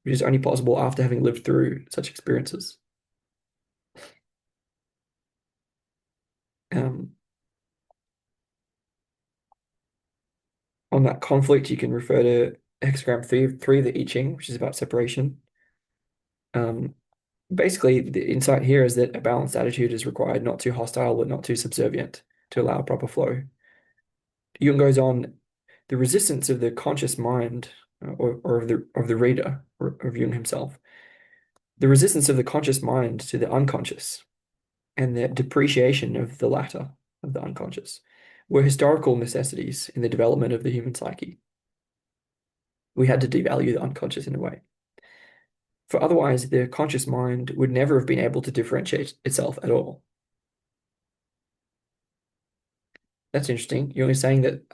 which is only possible after having lived through such experiences. Um, on that conflict, you can refer to hexagram three of the I Ching, which is about separation. Um, Basically, the insight here is that a balanced attitude is required, not too hostile, but not too subservient, to allow proper flow. Jung goes on, the resistance of the conscious mind, or of the reader, or of Jung himself, the resistance of the conscious mind to the unconscious, and the depreciation of the latter, of the unconscious, were historical necessities in the development of the human psyche. We had to devalue the unconscious in a way. For otherwise, the conscious mind would never have been able to differentiate itself at all. That's interesting. You're only saying that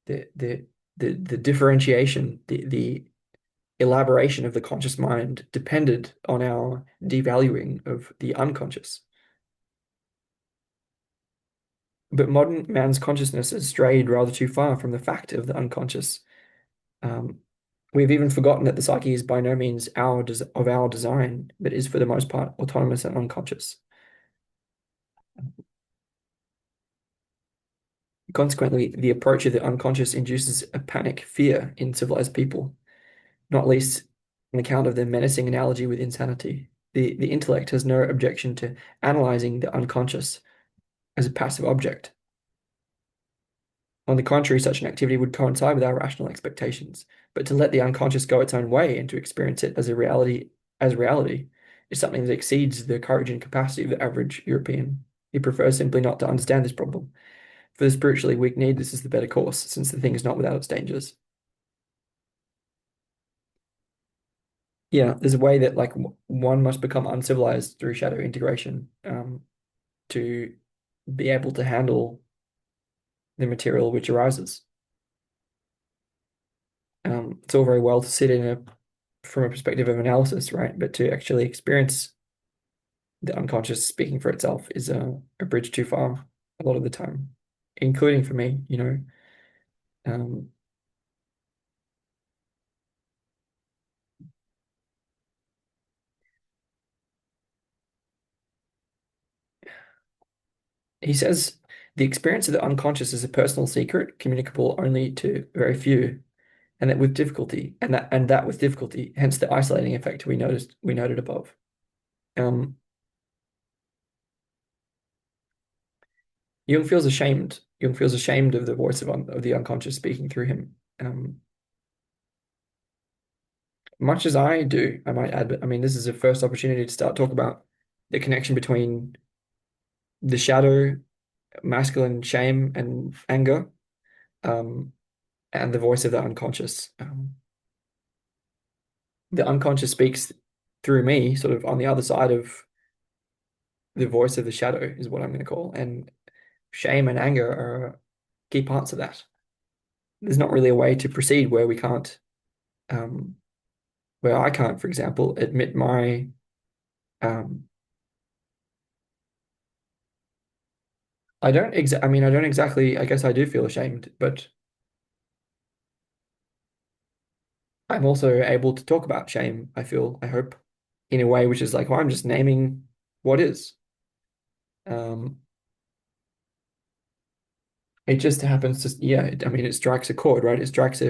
the the the differentiation, the elaboration of the conscious mind depended on our devaluing of the unconscious. But modern man's consciousness has strayed rather too far from the fact of the unconscious. Um, we've even forgotten that the psyche is by no means of our design, but is for the most part autonomous and unconscious. Consequently, the approach of the unconscious induces a panic fear in civilized people, not least on account of the menacing analogy with insanity. The intellect has no objection to analyzing the unconscious as a passive object. On the contrary, such an activity would coincide with our rational expectations. But to let the unconscious go its own way and to experience it as reality is something that exceeds the courage and capacity of the average European. He prefers simply not to understand this problem. For the spiritually weak need, this is the better course, since the thing is not without its dangers. Yeah, there's a way that one must become uncivilized through shadow integration, to be able to handle the material which arises. It's all very well to sit in a from a perspective of analysis, right? But to actually experience the unconscious speaking for itself is a bridge too far a lot of the time, including for me, you know. Um, he says the experience of the unconscious is a personal secret communicable only to very few, and that with difficulty, and that with difficulty, hence the isolating effect we noted above. Um, Jung feels ashamed of the voice of the unconscious speaking through him. Much as I do, I might add, but I mean, this is a first opportunity to start talk about the connection between the shadow, masculine shame and anger, um, and the voice of the unconscious. The unconscious speaks through me, sort of on the other side of the voice of the shadow, is what I'm going to call. And shame and anger are key parts of that. There's not really a way to proceed where we can't, um, where I can't, for example, admit my, um, I mean, I don't exactly, I guess I do feel ashamed, but I'm also able to talk about shame, I feel, I hope, in a way which is like, well, I'm just naming what is. Um, it just happens to, yeah, I mean, it strikes a chord, right? It strikes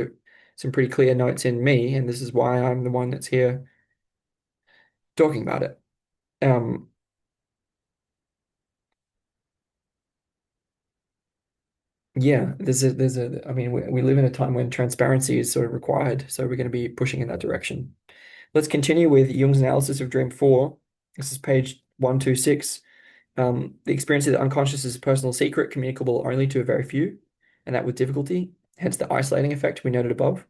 some pretty clear notes in me, and this is why I'm the one that's here talking about it. Um, yeah, I mean, we live in a time when transparency is sort of required, so we're going to be pushing in that direction. Let's continue with Jung's analysis of Dream 4. This is page 126. The experience of the unconscious is a personal secret, communicable only to a very few, and that with difficulty, hence the isolating effect we noted above.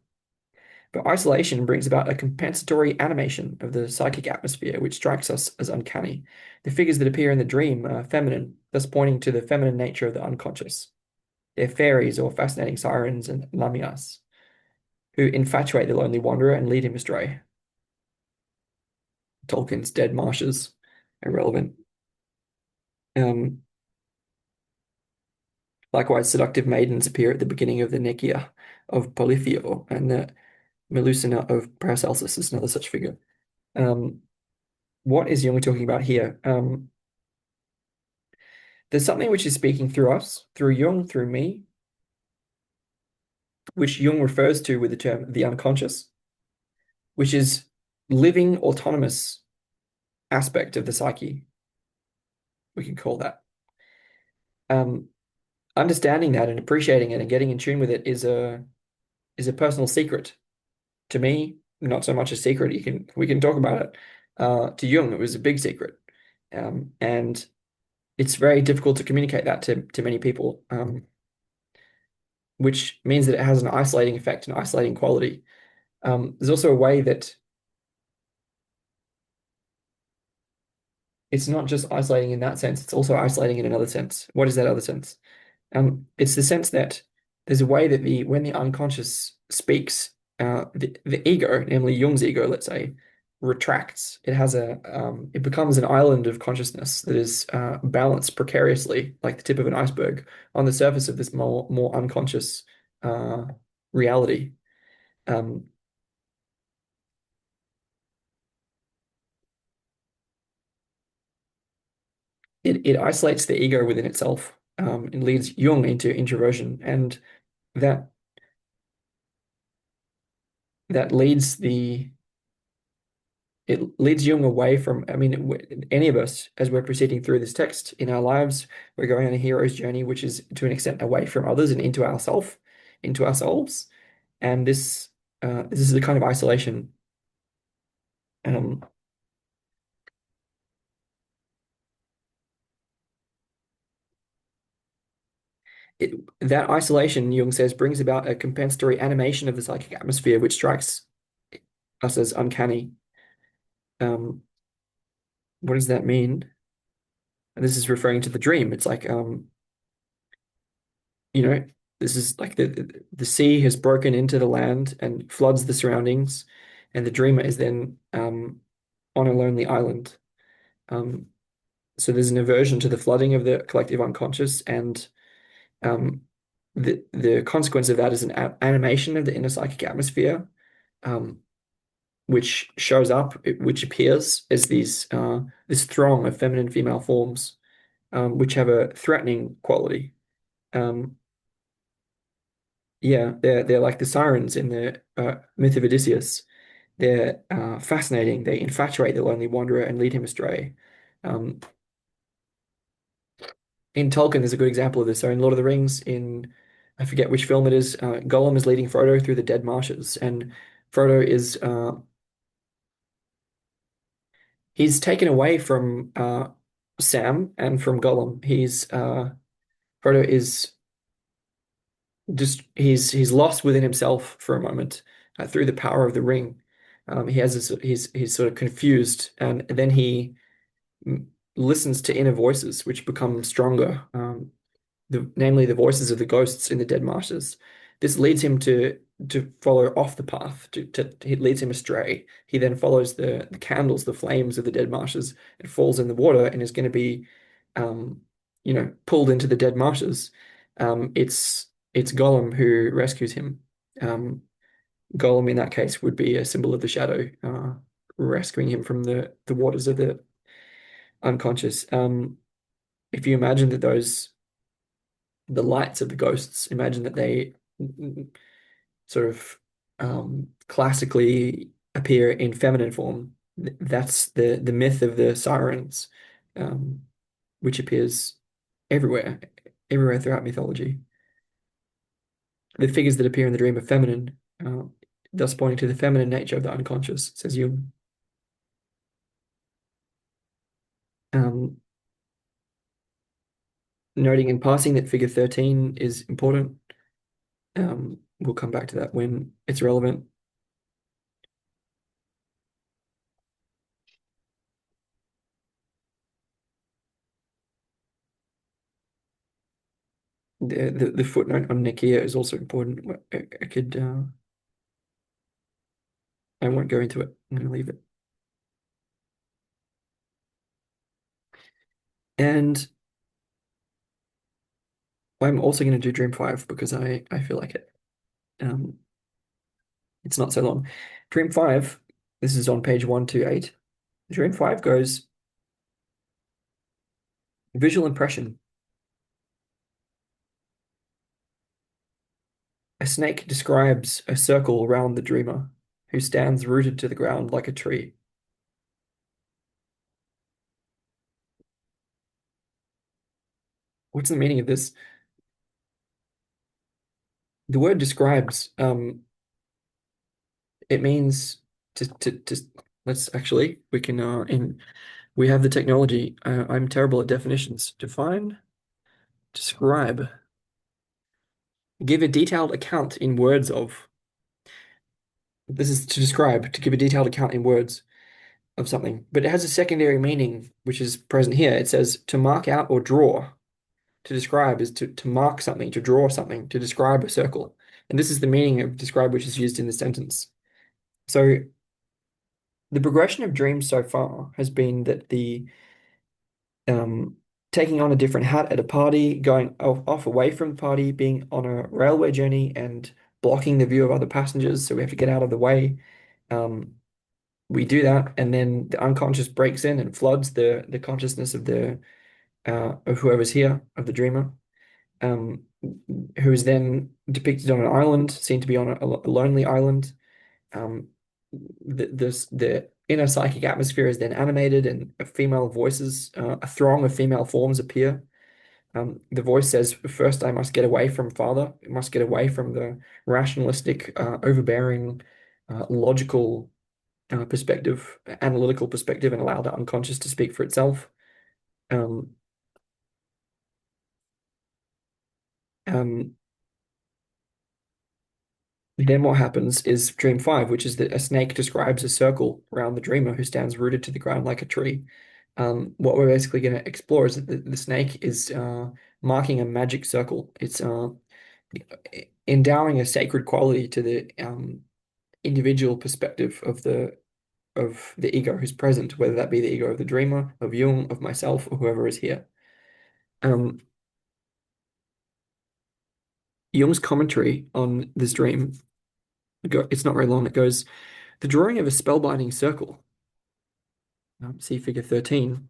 But isolation brings about a compensatory animation of the psychic atmosphere, which strikes us as uncanny. The figures that appear in the dream are feminine, thus pointing to the feminine nature of the unconscious. They're fairies or fascinating sirens and lamias, who infatuate the lonely wanderer and lead him astray. Tolkien's Dead Marshes, irrelevant. Um, Likewise, seductive maidens appear at the beginning of the Nekia of Polypheo, and the Melusina of Paracelsus is another such figure. Um, what is Jung talking about here? There's something which is speaking through us, through Jung, through me, which Jung refers to with the term the unconscious, which is living autonomous aspect of the psyche, we can call that. Um, Understanding that and appreciating it and getting in tune with it is a personal secret. To me, not so much a secret. We can talk about it. To Jung, it was a big secret, and it's very difficult to communicate that to many people, which means that it has an isolating effect, an isolating quality. There's also a way that it's not just isolating in that sense; it's also isolating in another sense. What is that other sense? It's the sense that there's a way that the when the unconscious speaks, the ego, namely Jung's ego, let's say, retracts. It becomes an island of consciousness that is balanced precariously, like the tip of an iceberg, on the surface of this more unconscious uh, reality. Um, it isolates the ego within itself, and leads Jung into introversion, and that that leads the it leads Jung away from, I mean, any of us, as we're proceeding through this text in our lives, we're going on a hero's journey, which is to an extent away from others and into ourself, into ourselves. And this is the kind of isolation. Um, it, that isolation, Jung says, brings about a compensatory animation of the psychic atmosphere, which strikes us as uncanny. Um, what does that mean? And this is referring to the dream. It's like, you know, this is like the sea has broken into the land and floods the surroundings, and the dreamer is then on a lonely island. Um, so there's an aversion to the flooding of the collective unconscious, and um, the consequence of that is an a animation of the inner psychic atmosphere, um, which shows up, which appears as this throng of feminine female forms, which have a threatening quality. Um, Yeah, they're like the sirens in the myth of Odysseus. They're fascinating. They infatuate the lonely wanderer and lead him astray. Um, in Tolkien, there's a good example of this. So in Lord of the Rings, in I forget which film it is, Gollum is leading Frodo through the dead marshes, and Frodo is he's taken away from Sam and from Gollum. Frodo is just he's lost within himself for a moment through the power of the ring. He has this, he's sort of confused, and then he listens to inner voices which become stronger, namely the voices of the ghosts in the dead marshes. This leads him to follow off the path. It leads him astray. He then follows the candles, the flames of the dead marshes, and falls in the water and is going to be, um, pulled into the dead marshes. It's Gollum who rescues him. Um, Gollum in that case would be a symbol of the shadow, rescuing him from the waters of the unconscious. If you imagine that the lights of the ghosts, imagine that they sort of classically appear in feminine form. That's the myth of the sirens, um, which appears everywhere, everywhere throughout mythology. The figures that appear in the dream are feminine, thus pointing to the feminine nature of the unconscious, says Jung. Um, Noting in passing that figure 13 is important. We'll come back to that when it's relevant. The footnote on Nicaea is also important. I won't go into it. I'm going to leave it. And I'm also going to do Dream 5 because I feel like it. Um, it's not so long. Dream 5, this is on page 128. Dream 5 goes visual impression. A snake describes a circle around the dreamer who stands rooted to the ground like a tree. What's the meaning of this? The word describes, it means to let's actually, we can, we have the technology. I'm terrible at definitions. Define, describe, give a detailed account in words of. This is to describe, to give a detailed account in words of something, but it has a secondary meaning which is present here. It says to mark out or draw, To describe is to mark something, to draw something, to describe a circle. And this is the meaning of describe which is used in the sentence. So the progression of dreams so far has been that the um, taking on a different hat at a party, going off away from the party, being on a railway journey and blocking the view of other passengers, so we have to get out of the way. Um, we do that, and then the unconscious breaks in and floods the consciousness of whoever's here, of the dreamer, um, who is then depicted on an island, seen to be on a lonely island. Um, the inner psychic atmosphere is then animated, and female voices, a throng of female forms appear. The voice says, "First, I must get away from father. I must get away from the rationalistic, overbearing, logical perspective, analytical perspective, and allow the unconscious to speak for itself." Um, um, then what happens is dream five, which is that a snake describes a circle around the dreamer who stands rooted to the ground like a tree. What we're basically going to explore is that the snake is marking a magic circle. It's endowing a sacred quality to the individual perspective of the ego who's present, whether that be the ego of the dreamer, of Jung, of myself, or whoever is here. Um, Jung's commentary on this dream, it's not very long. It goes, the drawing of a spellbinding circle, see figure 13.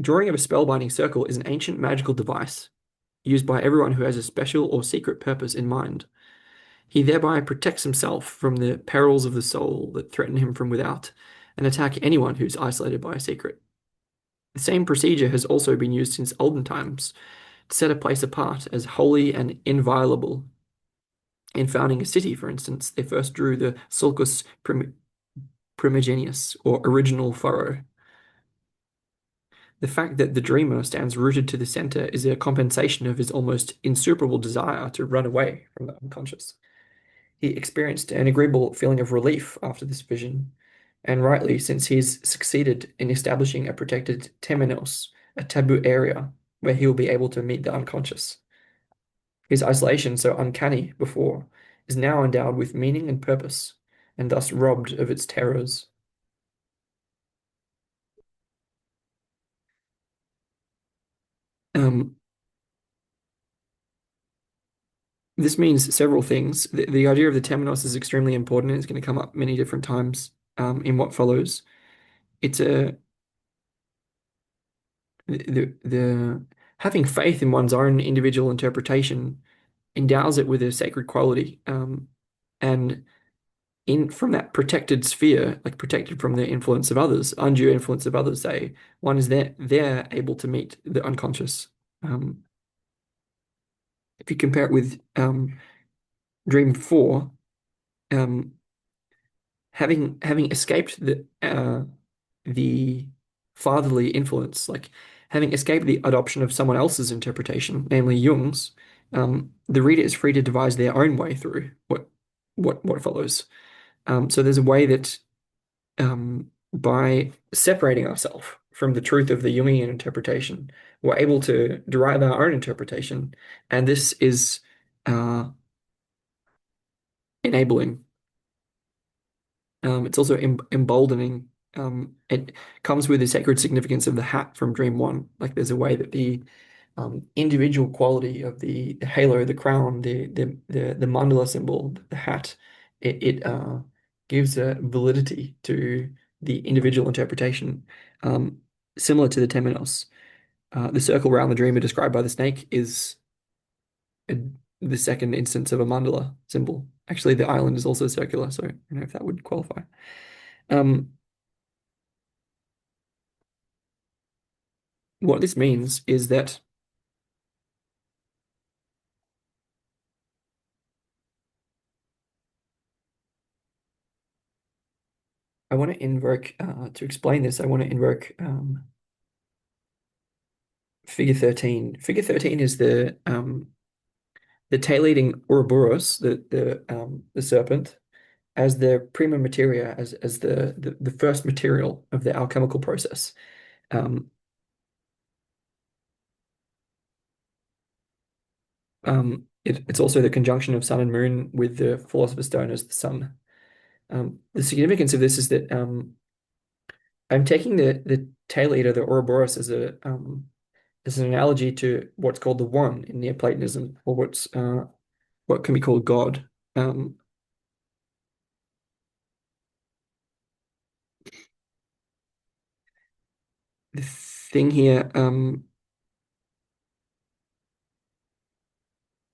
Drawing of a spellbinding circle is an ancient magical device used by everyone who has a special or secret purpose in mind. He thereby protects himself from the perils of the soul that threaten him from without and attack anyone who's isolated by a secret. The same procedure has also been used since olden times to set a place apart as holy and inviolable. In founding a city, for instance, they first drew the sulcus primigenius, or original furrow. The fact that the dreamer stands rooted to the center is a compensation of his almost insuperable desire to run away from the unconscious. He experienced an agreeable feeling of relief after this vision, and rightly, since he's succeeded in establishing a protected temenos, a taboo area, where he will be able to meet the unconscious. His isolation, so uncanny before, is now endowed with meaning and purpose, and thus robbed of its terrors. Um, this means several things. The idea of the temenos is extremely important. It's going to come up many different times in what follows. It's a the having faith in one's own individual interpretation endows it with a sacred quality, and in from that protected sphere, like protected from the influence of others, undue influence of others, say one is there able to meet the unconscious. Um, if you compare it with Dream 4, um, having escaped the fatherly influence, like having escaped the adoption of someone else's interpretation, namely Jung's, the reader is free to devise their own way through what follows. So there's a way that by separating ourselves from the truth of the Jungian interpretation, we're able to derive our own interpretation, and this is uh, enabling. It's also emboldening. It comes with the sacred significance of the hat from Dream One. Like there's a way that the individual quality of the halo, the crown, the mandala symbol, the hat, it gives a validity to the individual interpretation, um, similar to the temenos. The circle around the dreamer described by the snake is a, the second instance of a mandala symbol. Actually, the island is also circular, so I don't know if that would qualify. Um, what this means is that I want to invoke, to explain this, I want to invoke figure 13. Figure 13 is the tail-eating Ouroboros, the serpent, as the prima materia, as the first material of the alchemical process. Um, It's also the conjunction of sun and moon with the philosopher's stone as the sun. The significance of this is that I'm taking the tail eater, the Ouroboros, as an analogy to what's called the one in Neoplatonism, or what can be called God. Um, the thing here, I'm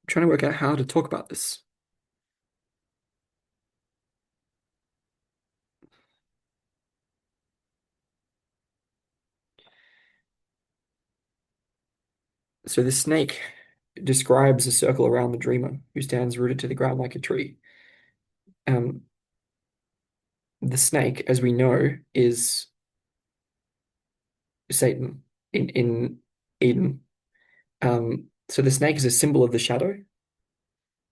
trying to work out how to talk about this. So the snake describes a circle around the dreamer who stands rooted to the ground like a tree. Um, the snake, as we know, is Satan in Eden. So the snake is a symbol of the shadow.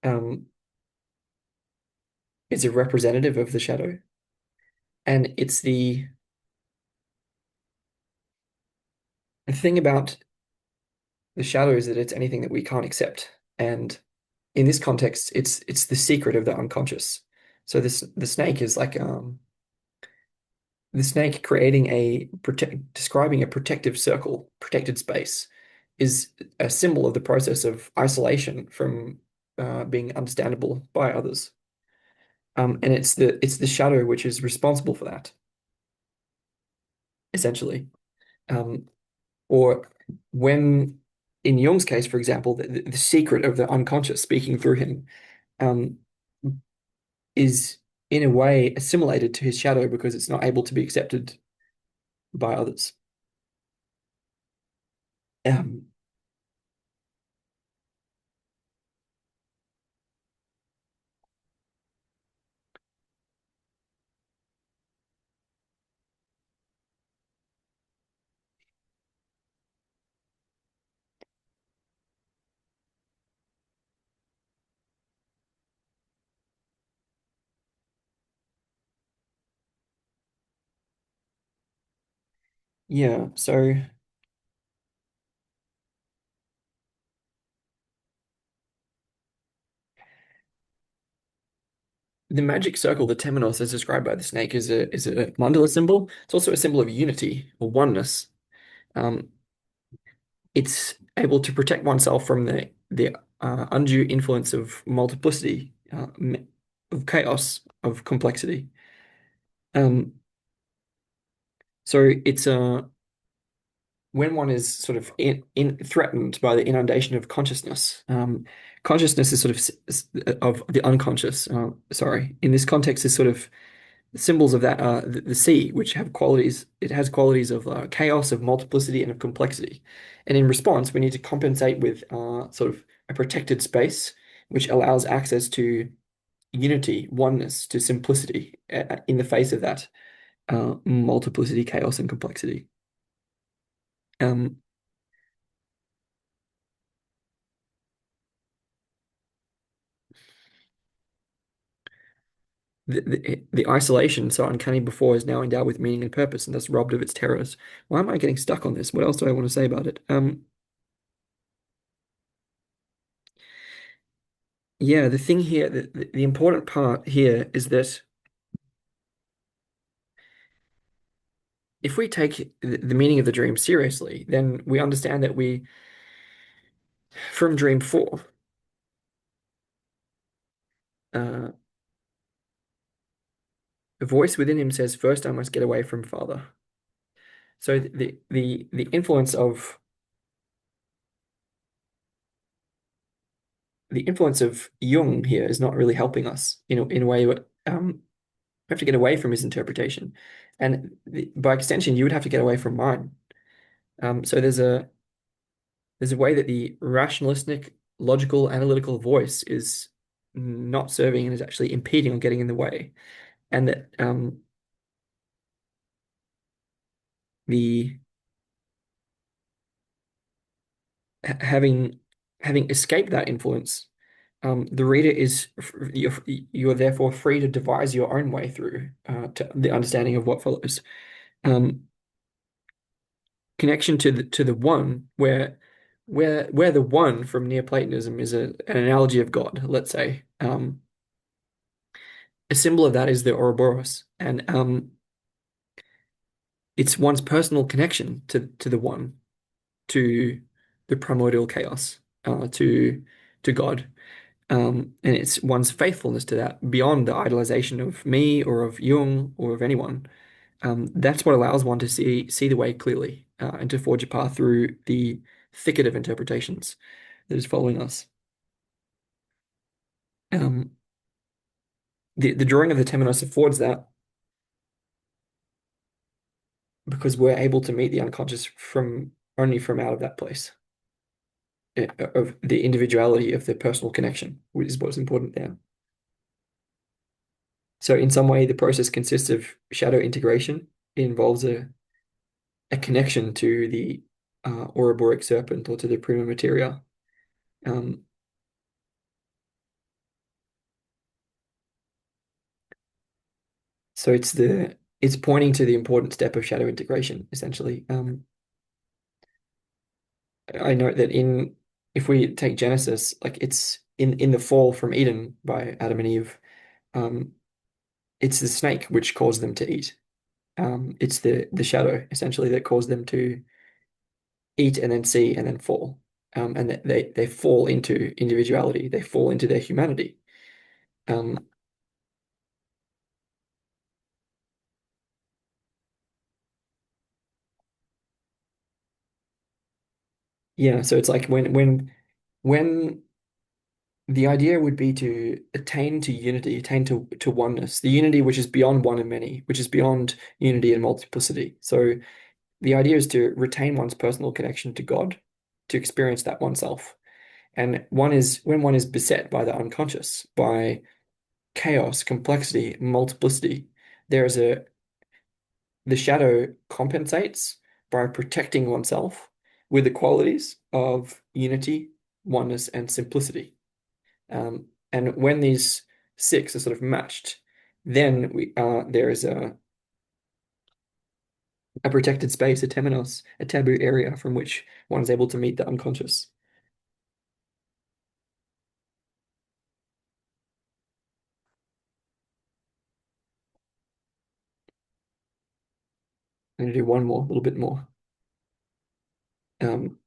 Um, it's a representative of the shadow, and it's the thing about the shadow is that it's anything that we can't accept. And in this context, it's the secret of the unconscious. So this the snake is like the snake creating describing a protective circle, protected space, is a symbol of the process of isolation from being understandable by others. And it's the shadow which is responsible for that, essentially. Um, or when in Jung's case, for example, the secret of the unconscious speaking through him um, is in a way assimilated to his shadow because it's not able to be accepted by others. Um, yeah, so the magic circle, the temenos, as described by the snake, is a mandala symbol. It's also a symbol of unity or oneness. Um, it's able to protect oneself from the undue influence of multiplicity, of chaos, of complexity. Um, so it's when one is sort of in threatened by the inundation of consciousness. Consciousness is sort of of the unconscious. Sorry, in this context, is sort of symbols of that the sea, which have qualities. It has qualities of chaos, of multiplicity, and of complexity. And in response, we need to compensate with sort of a protected space, which allows access to unity, oneness, to simplicity in the face of that multiplicity, chaos, and complexity. Um, the isolation so uncanny before is now endowed with meaning and purpose and thus robbed of its terrors. Why am I getting stuck on this? What else do I want to say about it? Yeah, the thing here, the important part here is that if we take the meaning of the dream seriously, then we understand that from dream four, uh, a voice within him says, "First, I must get away from father." So the influence of Jung here is not really helping us in a way. We have to get away from his interpretation, and by extension, you would have to get away from mine. So there's a way that the rationalistic, logical, analytical voice is not serving and is actually impeding or getting in the way, and that the having escaped that influence, the reader is you're therefore free to devise your own way through to the understanding of what follows. Um, Connection to the one where where the one from Neoplatonism is an analogy of God, let's say. A symbol of that is the Ouroboros, and it's one's personal connection to the one, to the primordial chaos, to God. And it's one's faithfulness to that beyond the idolization of me or of Jung or of anyone. That's what allows one to see the way clearly, and to forge a path through the thicket of interpretations that is following us. Um, the drawing of the temenos affords that because we're able to meet the unconscious from only from out of that place, of the individuality of the personal connection, which is what's important there. So in some way, the process consists of shadow integration. It involves a connection to the Ouroboros serpent or to the prima materia. Um, so it's pointing to the important step of shadow integration, essentially. I note that in if we take Genesis, like it's in the fall from Eden by Adam and Eve, um, it's the snake which caused them to eat. It's the shadow essentially that caused them to eat and then see and then fall. And they fall into individuality. They fall into their humanity. Um, yeah, so it's like when the idea would be to attain to unity, attain to oneness, the unity which is beyond one and many, which is beyond unity and multiplicity. So the idea is to retain one's personal connection to God, to experience that oneself. And one is when one is beset by the unconscious, by chaos, complexity, multiplicity, there is the shadow compensates by protecting oneself with the qualities of unity, oneness, and simplicity. And when these six are sort of matched, then there is a protected space, a temenos, a taboo area from which one is able to meet the unconscious. I'm going to do one more, a little bit more. Um,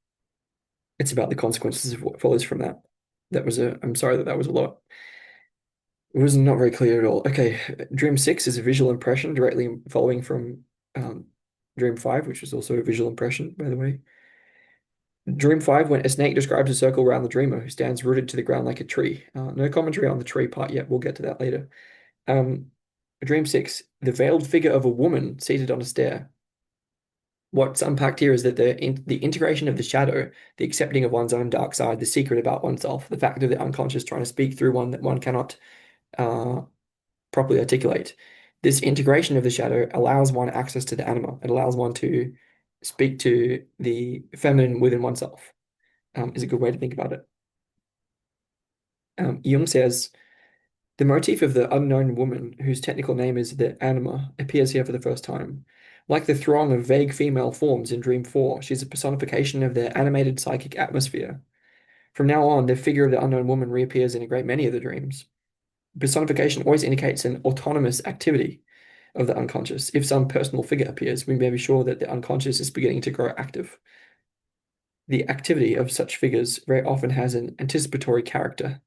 it's about the consequences of what follows from that. I'm sorry that that was a lot. It was not very clear at all. Okay, Dream 6 is a visual impression directly following from um, Dream 5, which was also a visual impression, by the way. Dream 5, when a snake describes a circle around the dreamer who stands rooted to the ground like a tree. No commentary on the tree part yet. We'll get to that later. Dream 6, the veiled figure of a woman seated on a stair. What's unpacked here is that the integration of the shadow, the accepting of one's own dark side, the secret about oneself, the fact of the unconscious trying to speak through one that one cannot uh, properly articulate. This integration of the shadow allows one access to the anima. It allows one to speak to the feminine within oneself. Is a good way to think about it. Jung says the motif of the unknown woman, whose technical name is the anima, appears here for the first time. Like the throng of vague female forms in Dream 4, she's a personification of their animated psychic atmosphere. From now on, the figure of the unknown woman reappears in a great many of the dreams. Personification always indicates an autonomous activity of the unconscious. If some personal figure appears, we may be sure that the unconscious is beginning to grow active. The activity of such figures very often has an anticipatory character.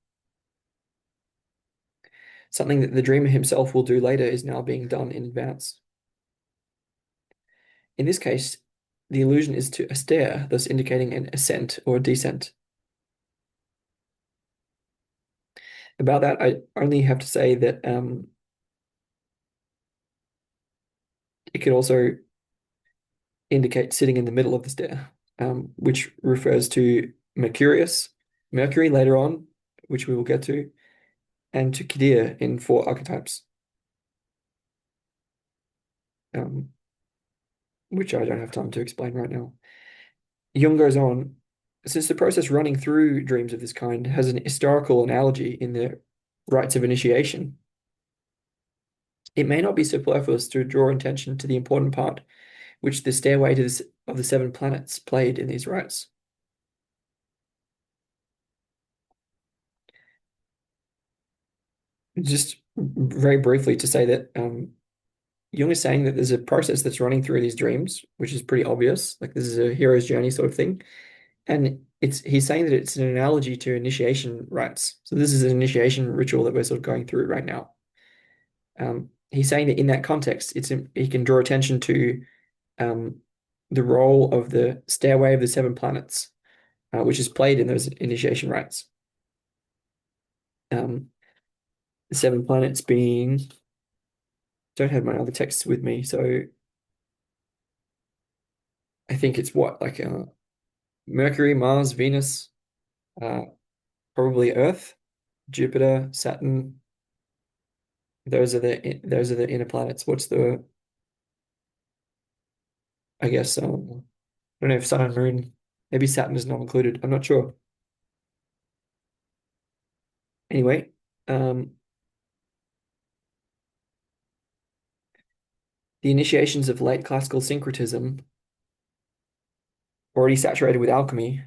Something that the dreamer himself will do later is now being done in advance. In this case, the allusion is to a stair, thus indicating an ascent or a descent. About that, I only have to say that it could also indicate sitting in the middle of the stair, which refers to Mercury later on, which we will get to, and to Kidir in four archetypes, um, which I don't have time to explain right now. Jung goes on, since the process running through dreams of this kind has an historical analogy in the rites of initiation, it may not be superfluous to draw attention to the important part which the stairway of the seven planets played in these rites. Just very briefly to say that Jung is saying that there's a process that's running through these dreams, which is pretty obvious. Like this is a hero's journey sort of thing. And he's saying that it's an analogy to initiation rites. So this is an initiation ritual that we're sort of going through right now. He's saying that in that context, he can draw attention to um, the role of the stairway of the seven planets, which is played in those initiation rites. Um, the seven planets being, don't have my other texts with me, so I think it's what like Mercury, Mars, Venus, uh, probably Earth, Jupiter, Saturn. Those are the inner planets. What's the I guess I don't know if Sun and Moon, maybe Saturn is not included. I'm not sure. Anyway, um, the initiations of late classical syncretism, already saturated with alchemy,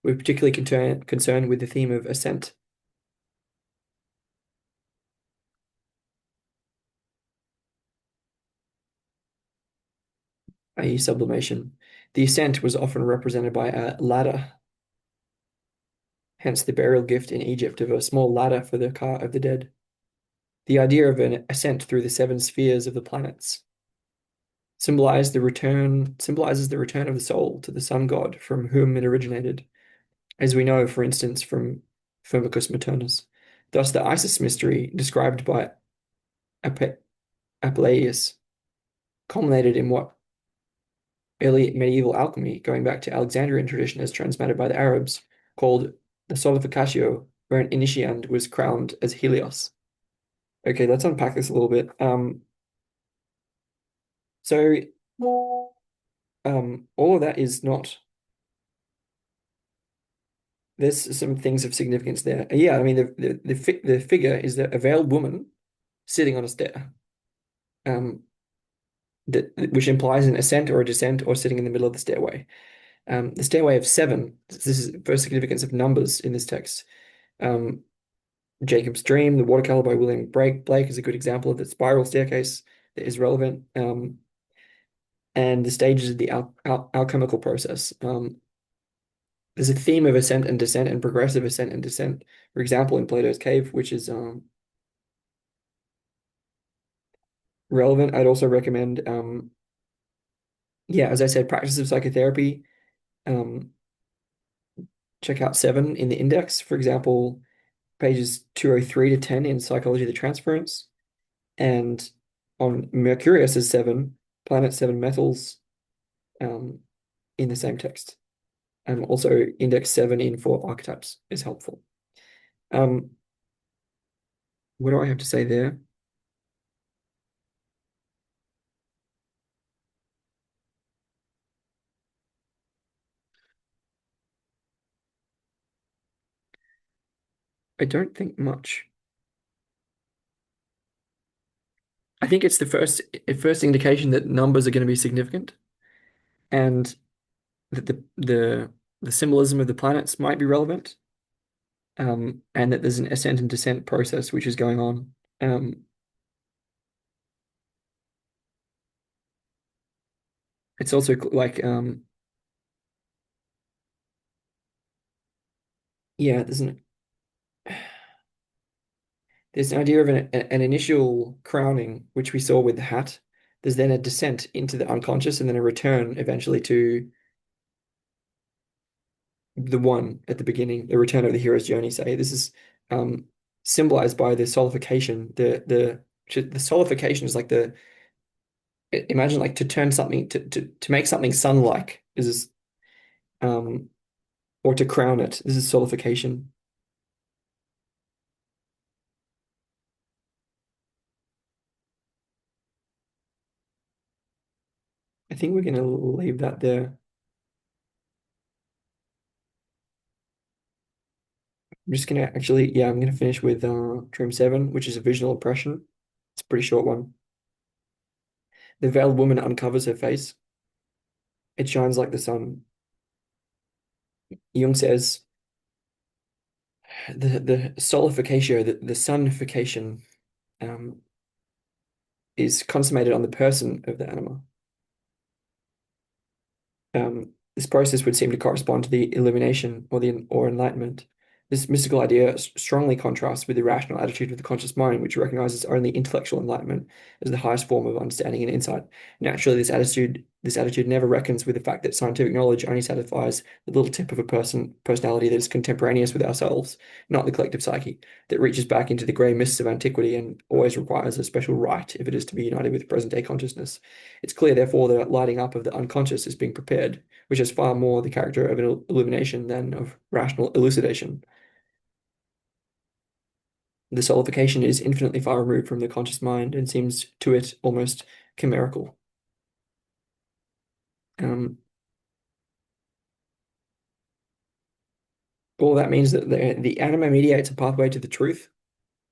were particularly concerned with the theme of ascent, i.e., sublimation. The ascent was often represented by a ladder, hence the burial gift in Egypt of a small ladder for the car of the dead. The idea of an ascent through the seven spheres of the planets symbolizes the return of the soul to the sun god from whom it originated, as we know, for instance, from Firmicus Maternus. Thus, the Isis mystery described by Ap Apuleius culminated in what early medieval alchemy, going back to Alexandrian tradition as transmitted by the Arabs, called the solificatio, where an initiand was crowned as Helios. Okay, let's unpack this a little bit. So all of that is not. There's some things of significance there. Yeah, I mean the figure is a veiled woman sitting on a stair, um, which implies an ascent or a descent or sitting in the middle of the stairway. The stairway of seven. This is first significance of numbers in this text. Um, Jacob's Dream, The Watercolor by William Blake is a good example of the spiral staircase that is relevant. And the stages of the alchemical process. There's a theme of ascent and descent and progressive ascent and descent. For example, in Plato's Cave, which is relevant. I'd also recommend, yeah, as I said, practice of psychotherapy. Um, check out seven in the index, for example, pages 203 to 10 in Psychology of the Transference. And on Mercurius as seven, planet seven metals um, in the same text. Also, index seven in four archetypes is helpful. Um, what do I have to say there? I don't think much. I think it's the first indication that numbers are going to be significant, and that the symbolism of the planets might be relevant, and that there's an ascent and descent process which is going on. Um, it's also like yeah, there's an idea of an initial crowning, which we saw with the hat. There's then a descent into the unconscious, and then a return eventually to the one at the beginning, the return of the hero's journey. Say this is um, symbolized by the solidification. The solidification is like the imagine like to turn something to make something sun-like is um or to crown it. This is solidification. I think we're gonna leave that there. I'm just gonna actually, yeah, I'm gonna finish with Dream 7, which is a visual impression. It's a pretty short one. The veiled woman uncovers her face. It shines like the sun. Jung says, The solidification, the sunification, um, is consummated on the person of the anima. This process would seem to correspond to the illumination or enlightenment. This mystical idea strongly contrasts with the rational attitude of the conscious mind, which recognizes only intellectual enlightenment as the highest form of understanding and insight. Naturally, this attitude never reckons with the fact that scientific knowledge only satisfies the little tip of a personality that is contemporaneous with ourselves, not the collective psyche, that reaches back into the grey mists of antiquity and always requires a special rite if it is to be united with present-day consciousness. It's clear, therefore, that a lighting up of the unconscious is being prepared, which has far more the character of an illumination than of rational elucidation. The solidification is infinitely far removed from the conscious mind and seems to it almost chimerical. Um, all that means that the anima mediates a pathway to the truth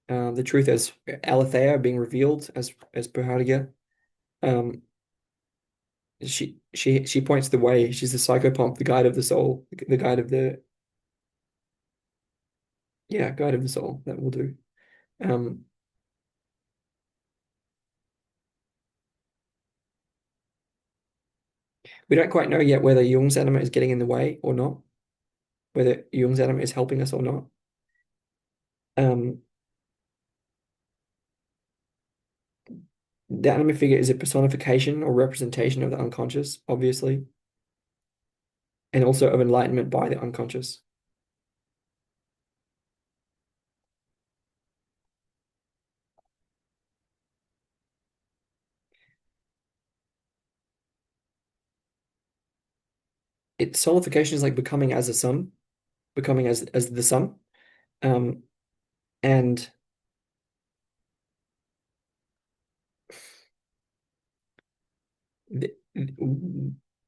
as aletheia being revealed as per Heidegger. Um, she points the way. She's the psychopomp, the guide of the soul, the guide of the yeah, guide of the soul. That will do. Um, we don't quite know yet whether Jung's anima is getting in the way or not, whether Jung's anima is helping us or not. Um, the anima figure is a personification or representation of the unconscious, obviously, and also of enlightenment by the unconscious. Its solidification is like becoming as a sun, becoming as the sun. Um, and the,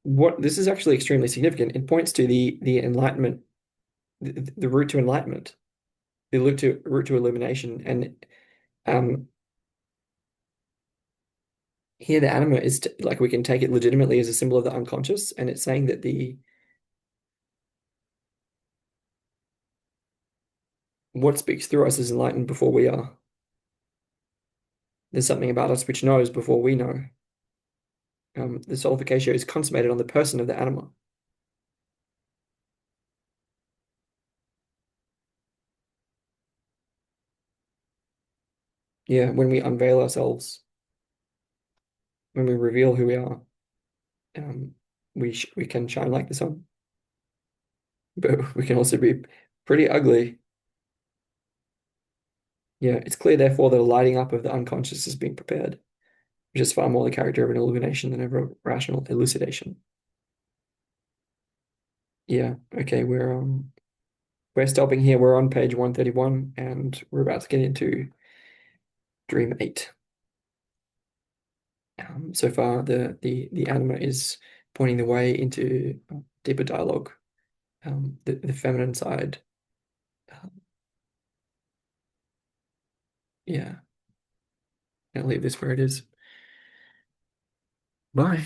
what this is actually extremely significant. It points to the enlightenment, the route to enlightenment, the route to illumination, and um, here the anima is like we can take it legitimately as a symbol of the unconscious, and it's saying that the what speaks through us is enlightened before we are. There's something about us which knows before we know. The solidification is consummated on the person of the anima. Yeah, when we unveil ourselves, when we reveal who we are, um, we can shine like the sun, but we can also be pretty ugly. Yeah, it's clear, therefore, that a lighting up of the unconscious is being prepared, which is far more the character of an illumination than of a rational elucidation. Yeah, okay, we're stopping here. We're on page 131, and we're about to get into Dream 8. So far, the anima is pointing the way into deeper dialogue, the feminine side. Um, yeah, I'll leave this where it is. Bye.